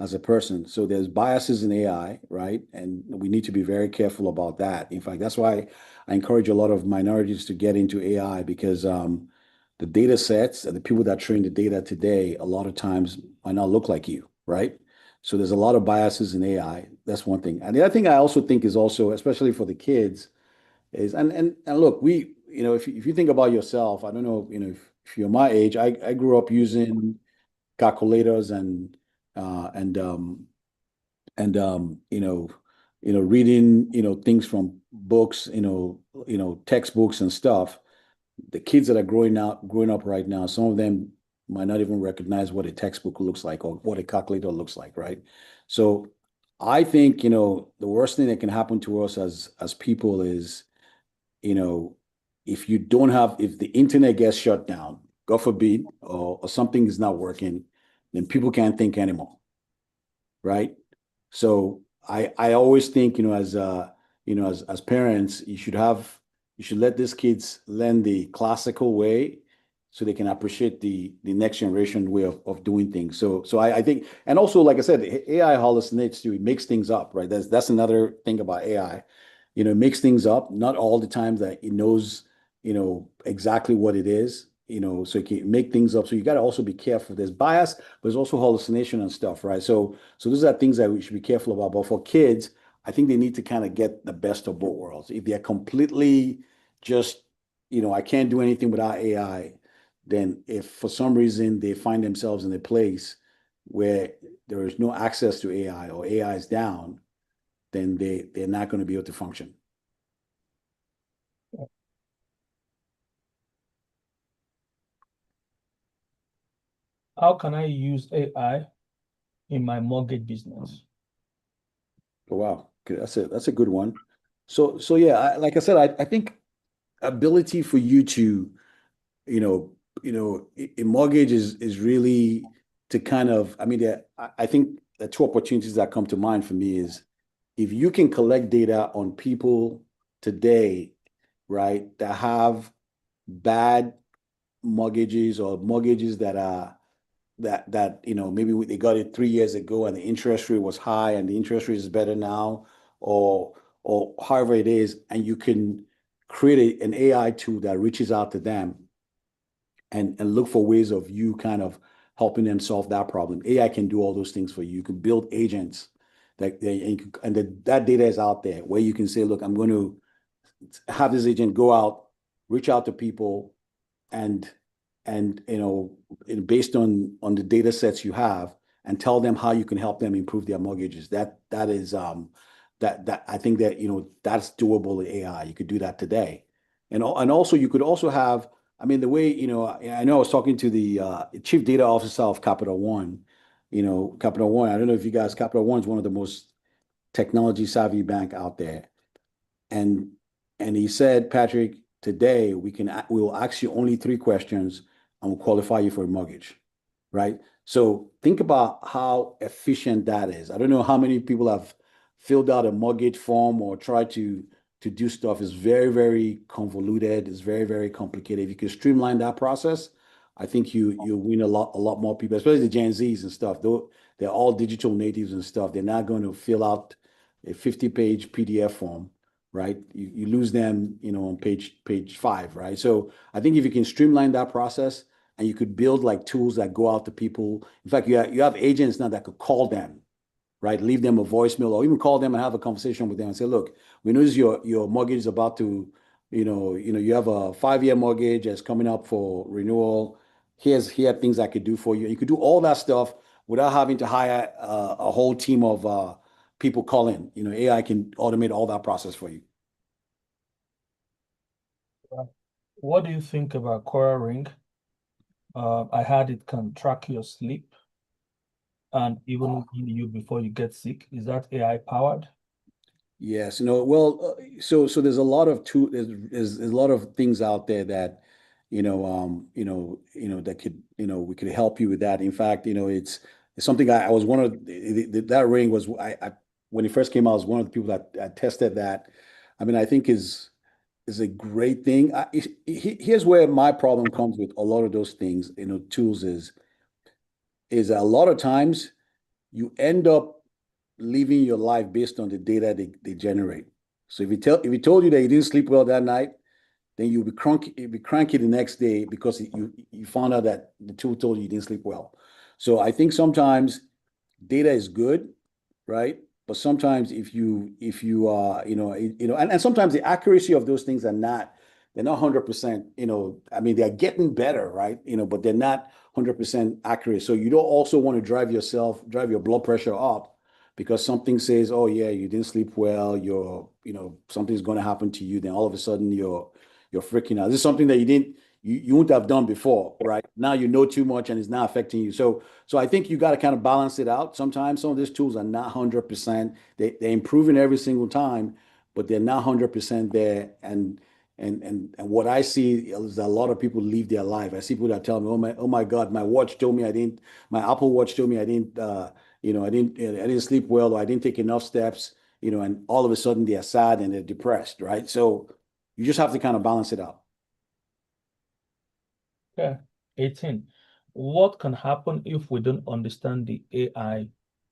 as a person. So there's biases in AI, right? And we need to be very careful about that. In fact, that's why I encourage a lot of minorities to get into AI because the data sets and the people that train the data today, a lot of times might not look like you, right? So there's a lot of biases in AI. That's one thing. And the other thing I also think is also, especially for the kids, is and look, if you think about yourself, I don't know, if you're my age, I grew up using calculators and uh and um reading, things from books, textbooks and stuff. The kids that are growing up right now, some of them might not even recognize what a textbook looks like or what a calculator looks like, right? So I think, the worst thing that can happen to us as people is, you know, if the internet gets shut down, God forbid, or something is not working, then people can't think anymore, right? So I always think, as parents, you should let these kids learn the classical way so they can appreciate the next generation way of doing things. So I think, and also, like I said, AI hallucinates too. It makes things up, right? That's another thing about AI. It makes things up, not all the time that it knows, exactly what it is, so it can make things up. So you got to also be careful. There's bias, but there's also hallucination and stuff, right? So those are things that we should be careful about. But for kids, I think they need to kind of get the best of both worlds. If they're completely just, I can't do anything without AI, then if for some reason they find themselves in a place where there is no access to AI or AI is down, then they're not going to be able to function. How can I use AI in my mortgage business? Oh, wow. Okay, that's a good one. So yeah, like I said, I think ability for you to, a mortgage is really to kind of, I mean, I think the two opportunities that come to mind for me is if you can collect data on people today, right, that have bad mortgages or mortgages that are that maybe they got it 3 years ago and the interest rate was high and the interest rate is better now, or however it is, and you can create an AI tool that reaches out to them and look for ways of you kind of helping them solve that problem. AI can do all those things for you. You can build agents that data is out there where you can say, look, I'm going to have this agent go out, reach out to people, and based on the data sets you have, and tell them how you can help them improve their mortgages. That is that I think that that's doable with AI. You could do that today, and also you could also have. I mean, the way I know I was talking to the chief data officer of Capital One. Capital One. I don't know if you guys. Capital One is one of the most technology savvy bank out there, and he said, Patrick, today we will ask you only 3 questions and we'll qualify you for a mortgage, right? So think about how efficient that is. I don't know how many people have filled out a mortgage form or tried to do stuff. It's very, very convoluted. It's very, very complicated. If you can streamline that process, I think you'll win a lot more people, especially the Gen Zs and stuff. Though they're all digital natives and stuff. They're not going to fill out a 50-page PDF form, right? You lose them, on page 5, right? So I think if you can streamline that process and you could build like tools that go out to people. In fact, you have agents now that could call them, right? Leave them a voicemail or even call them and have a conversation with them and say, look, we notice your mortgage is about to, you have a 5-year mortgage that's coming up for renewal. Here are things I could do for you. You could do all that stuff without having to hire a whole team of people calling. AI can automate all that process for you. What do you think about Coral Ring? I heard it can track your sleep. and even heal you before you get sick? Is that AI powered? Yes, well, so there's a lot of there's a lot of things out there that, that could, we could help you with that. In fact, it's something I was one of that ring was I when it first came out, I was one of the people that tested that. I mean, I think is a great thing. Here's where my problem comes with a lot of those things, tools is a lot of times you end up living your life based on the data they generate. So if he told you that you didn't sleep well that night, then you'll be cranky the next day because you found out that the tool told you didn't sleep well. So I think sometimes data is good, right? But sometimes if you and sometimes the accuracy of those things they're not 100%, I mean, they're getting better, right? But they're not 100% accurate. So you don't also want to drive your blood pressure up because something says, oh yeah, you didn't sleep well, something's going to happen to you. Then all of a sudden you're freaking out. This is something that you wouldn't have done before, right? Now you know too much and it's not affecting you. So I think you got to kind of balance it out. Sometimes some of these tools are not 100%. They're improving every single time, but they're not 100% there. And what I see is a lot of people leave their life. I see people that tell me, oh my God, my Apple Watch told me I didn't sleep well, or I didn't take enough steps, and all of a sudden they're sad and they're depressed, right? So you just have to kind of balance it out. Yeah. 18. What can happen if we don't understand the AI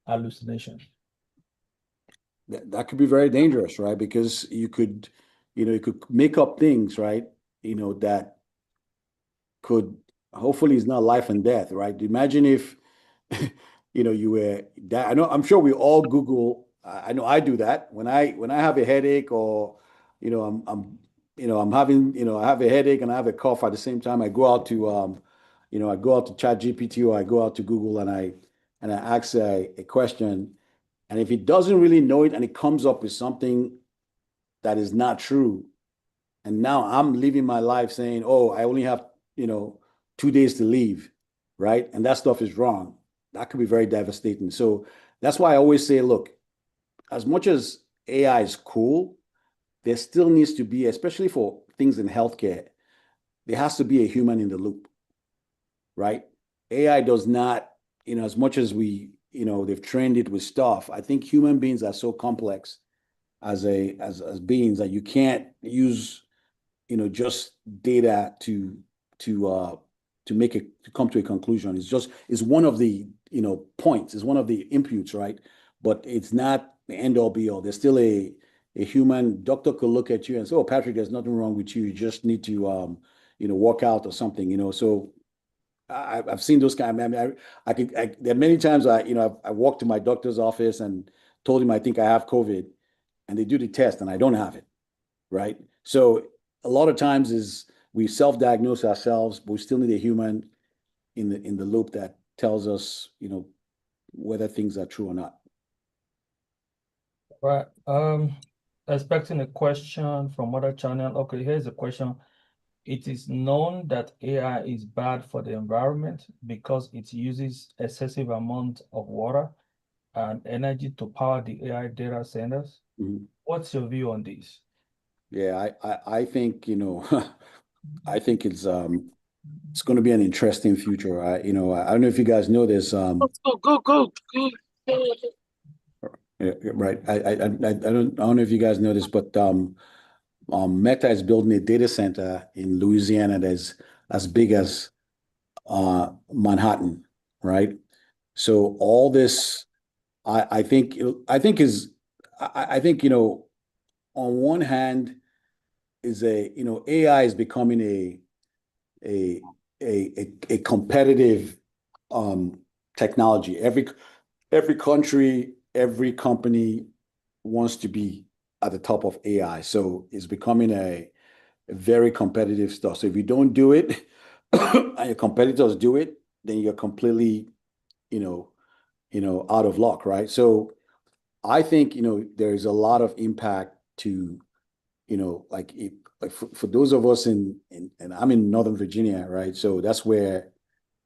hallucination? That could be very dangerous, right? Because you could make up things, right? That could hopefully is not life and death, right? Imagine if you were that. I'm sure we all Google. I know I do that when I have a headache, or I'm having I have a headache and I have a cough at the same time. I go out to ChatGPT, or I go out to Google and I ask a question, and if it doesn't really know it and it comes up with something that is not true, and now I'm living my life saying, oh, I only have 2 days to leave, right? And that stuff is wrong. That could be very devastating. So that's why I always say, look, as much as AI is cool, there still needs to be, especially for things in healthcare, there has to be a human in the loop, right? AI does not, as much as they've trained it with stuff, I think human beings are so complex as beings that you can't use, just data to come to a conclusion. It's one of the points, it's one of the inputs, right? But it's not the end all be all. There's still a human doctor could look at you and say, oh, Patrick, there's nothing wrong with you. You just need to work out or something, so I've seen those kind of, there are many times I walked to my doctor's office and told him I think I have COVID, and they do the test and I don't have it, right? So a lot of times is we self-diagnose ourselves, but we still need a human in the loop that tells us, whether things are true or not. Right. Expecting a question from other channel. Okay, here's a question. It is known that AI is bad for the environment because it uses excessive amount of water and energy to power the AI data centers. Mhm. What's your view on this? Yeah, I think, I think it's going to be an interesting future. I don't know if you guys know this. Go. Right. I don't know if you guys know this, but Meta is building a data center in Louisiana that's as big as Manhattan, right? So all this, I think on one hand is AI is becoming a competitive technology. Every country, every company wants to be at the top of AI. So it's becoming a very competitive stuff. So if you don't do it and your competitors do it, then you're completely, out of luck, right? So I think, there's a lot of impact to, like for those of us and I'm in Northern Virginia, right? So that's where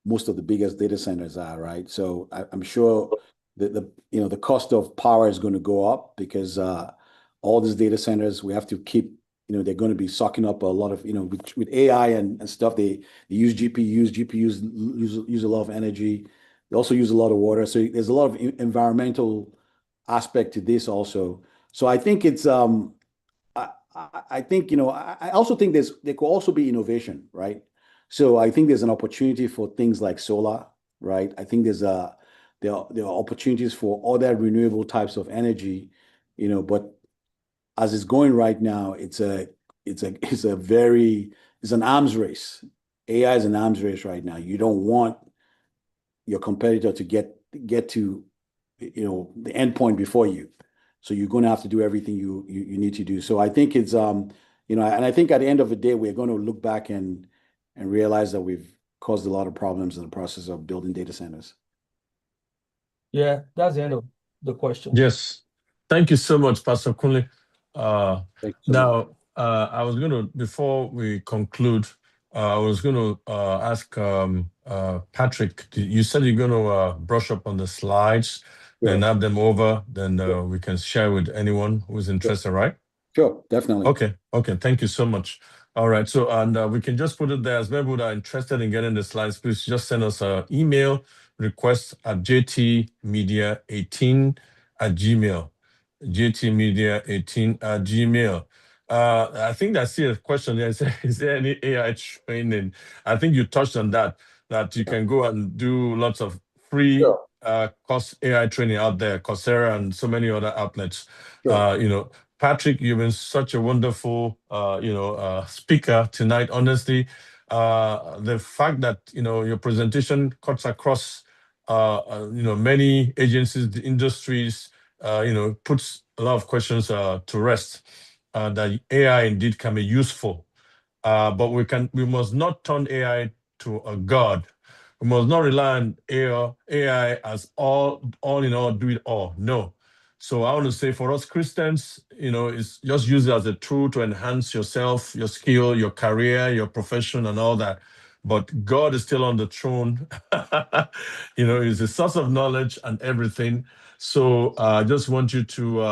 most of the biggest data centers are, right? So I'm sure the cost of power is going to go up because all these data centers, we have to keep, they're going to be sucking up a lot of, with AI and stuff, they use GPUs use a lot of energy. They also use a lot of water. So there's a lot of environmental aspect to this also. So I think it's I think, I also think there could also be innovation, right? So I think there's an opportunity for things like solar, right? I think there are opportunities for other renewable types of energy, but as it's going right now, it's an arms race. AI is an arms race right now. You don't want your competitor to get to the end point before you. So you're going to have to do everything you need to do. So I think it's and I think at the end of the day, we're going to look back and realize that we've caused a lot of problems in the process of building data centers. Yeah, that's the end of the question. Yes. Thank you so much, Pastor Kunle. Thank you so much. Now, I was going to, before we conclude, I was going to ask Patrick, you said you're going to brush up on the slides, then Sure. have them over, then we can share with anyone who's interested, right? Sure, definitely. Okay. Thank you so much. All right. So, and we can just put it there as people that are interested in getting the slides, please just send us an email request at jtmedia18@gmail. jtmedia18@gmail. I think I see a question there. Is there any AI training? I think you touched on that you can go and do lots of free Sure. course AI training out there, Coursera and so many other outlets. Sure. Patrick, you've been such a wonderful, speaker tonight. Honestly, the fact that your presentation cuts across, many agencies, the industries, puts a lot of questions to rest. That AI indeed can be useful, but we must not turn AI to a god. We must not rely on AI as all in all, do it all. No. So I want to say for us Christians, it's just use it as a tool to enhance yourself, your skill, your career, your profession, and all that. But God is still on the throne. He's the source of knowledge and everything. So I just want you to,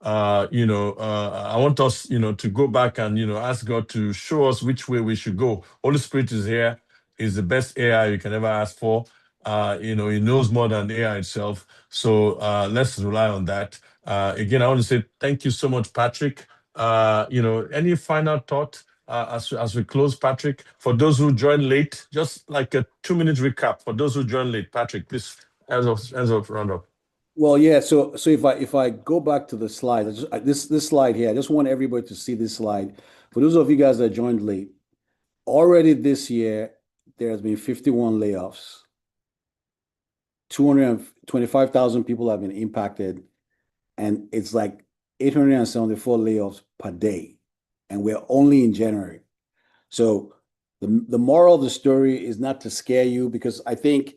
I want us, to go back and, ask God to show us which way we should go. Holy Spirit is here. Is the best AI you can ever ask for. He knows more than AI itself. So let's rely on that. Again, I want to say thank you so much, Patrick. Any final thought as we close, Patrick? For those who joined late, just like a 2-minute recap. For those who joined late, Patrick, please, as of round up. Well, yeah. So if I go back to the slide, this slide here, I just want everybody to see this slide. For those of you guys that joined late, already this year there has been 51 layoffs. 225,000 people have been impacted, and it's like 874 layoffs per day, and we're only in January. So the moral of the story is not to scare you, because I think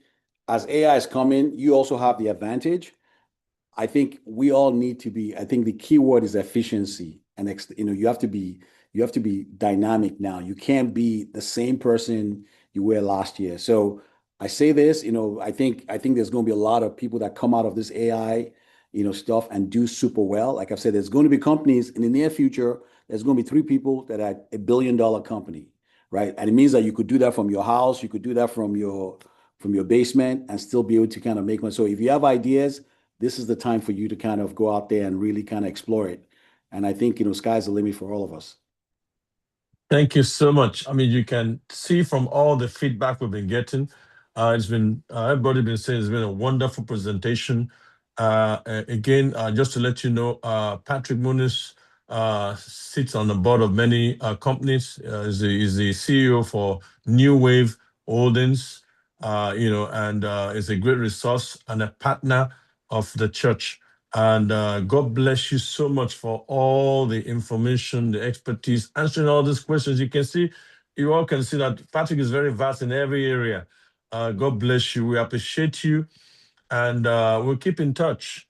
as AI is coming, you also have the advantage. I think we all need to be, I think the key word is efficiency, and you have to be dynamic now. You can't be the same person you were last year. So I say this, I think there's going to be a lot of people that come out of this AI, stuff and do super well. Like I've said, there's going to be companies in the near future. There's going to be 3 people that are $1 billion company, right? And it means that you could do that from your house, you could do that from your basement, and still be able to kind of make money. So if you have ideas, this is the time for you to kind of go out there and really kind of explore it. And I think, sky's the limit for all of us. Thank you so much. I mean, you can see from all the feedback we've been getting, it's been everybody been saying it's been a wonderful presentation. Again, just to let you know, Patrick Munis sits on the board of many companies. Is the CEO for NewWave Holdings. And is a great resource and a partner of the church. And God bless you so much for all the information, the expertise, answering all these questions. You all can see that Patrick is very vast in every area. God bless you. We appreciate you. And we'll keep in touch.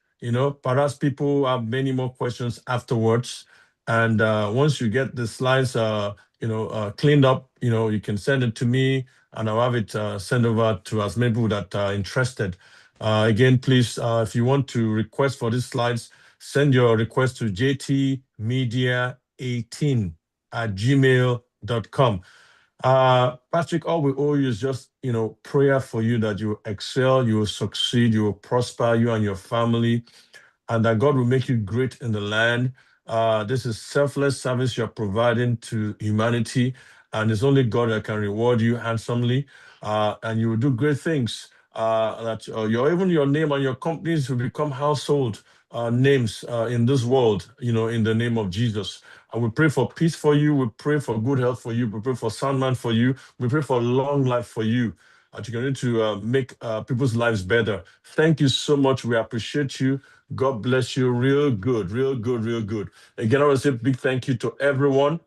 Perhaps people have many more questions afterwards. And once you get the slides, cleaned up, you can send it to me. and I'll have it sent over to as many people that are interested. Again, please, if you want to request for these slides, send your request to jtmedia18@gmail.com. Patrick, all we owe you is just, prayer for you that you excel, you will succeed, you will prosper, you and your family, and that God will make you great in the land. This is selfless service you're providing to humanity, and it's only God that can reward you handsomely, and you will do great things. That even your name and your companies will become household names in this world, in the name of Jesus. And we pray for peace for you. We pray for good health for you. We pray for sound mind for you. We pray for long life for you. To continue to make people's lives better. Thank you so much. We appreciate you. God bless you. Real good, real good, real good. Again, I want to say a big thank you to everyone.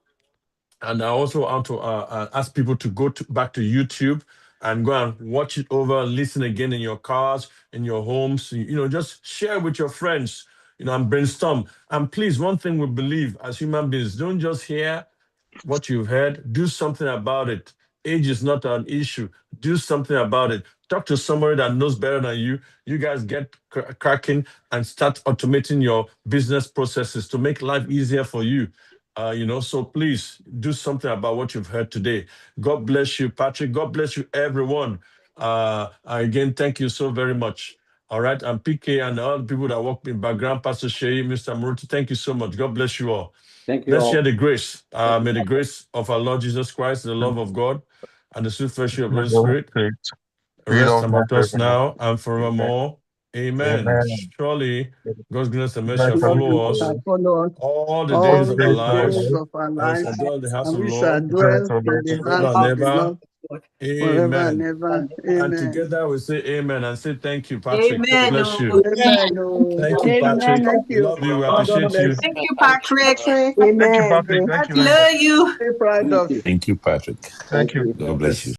And I also want to ask people to go back to YouTube and go and watch it over, listen again in your cars, in your homes. Just share with your friends, and brainstorm. And please, one thing we believe as human beings, don't just hear what you've heard, do something about it. Age is not an issue. Do something about it. Talk to somebody that knows better than you. You guys get cracking and start automating your business processes to make life easier for you. So please do something about what you've heard today. God bless you, Patrick. God bless you, everyone. Again, thank you so very much. All right. And PK and all the people that work in background, Pastor Shay, Mr. Maruti, thank you so much. God bless you all. Thank you Let's all. share the grace. Thank you. May the grace of our Lord Jesus Christ, the love of God, and the sweet fellowship of the Holy Holy Spirit Spirit, rest of among us God, now and forevermore. Amen. Amen. Surely God's goodness and mercy Bless shall you, Lord, follow we us shall follow us all the all days the all of our the days of our days lives, life, of our and we shall lives, dwell in the house and of the we shall Lord goodness dwell of in God the ever house and of the ever. Lord forever and Amen. ever. And Amen. together we say amen and say thank you, Patrick. God Amen. bless you. Amen. Oh, Thank you, Amen. Patrick. thank We you. love you. We God appreciate bless you. you. Thank you, Patrick. Thank you, Amen. Patrick. Thank you I very much. love you. Very proud of you. Thank you, Patrick. Thank you. God bless you.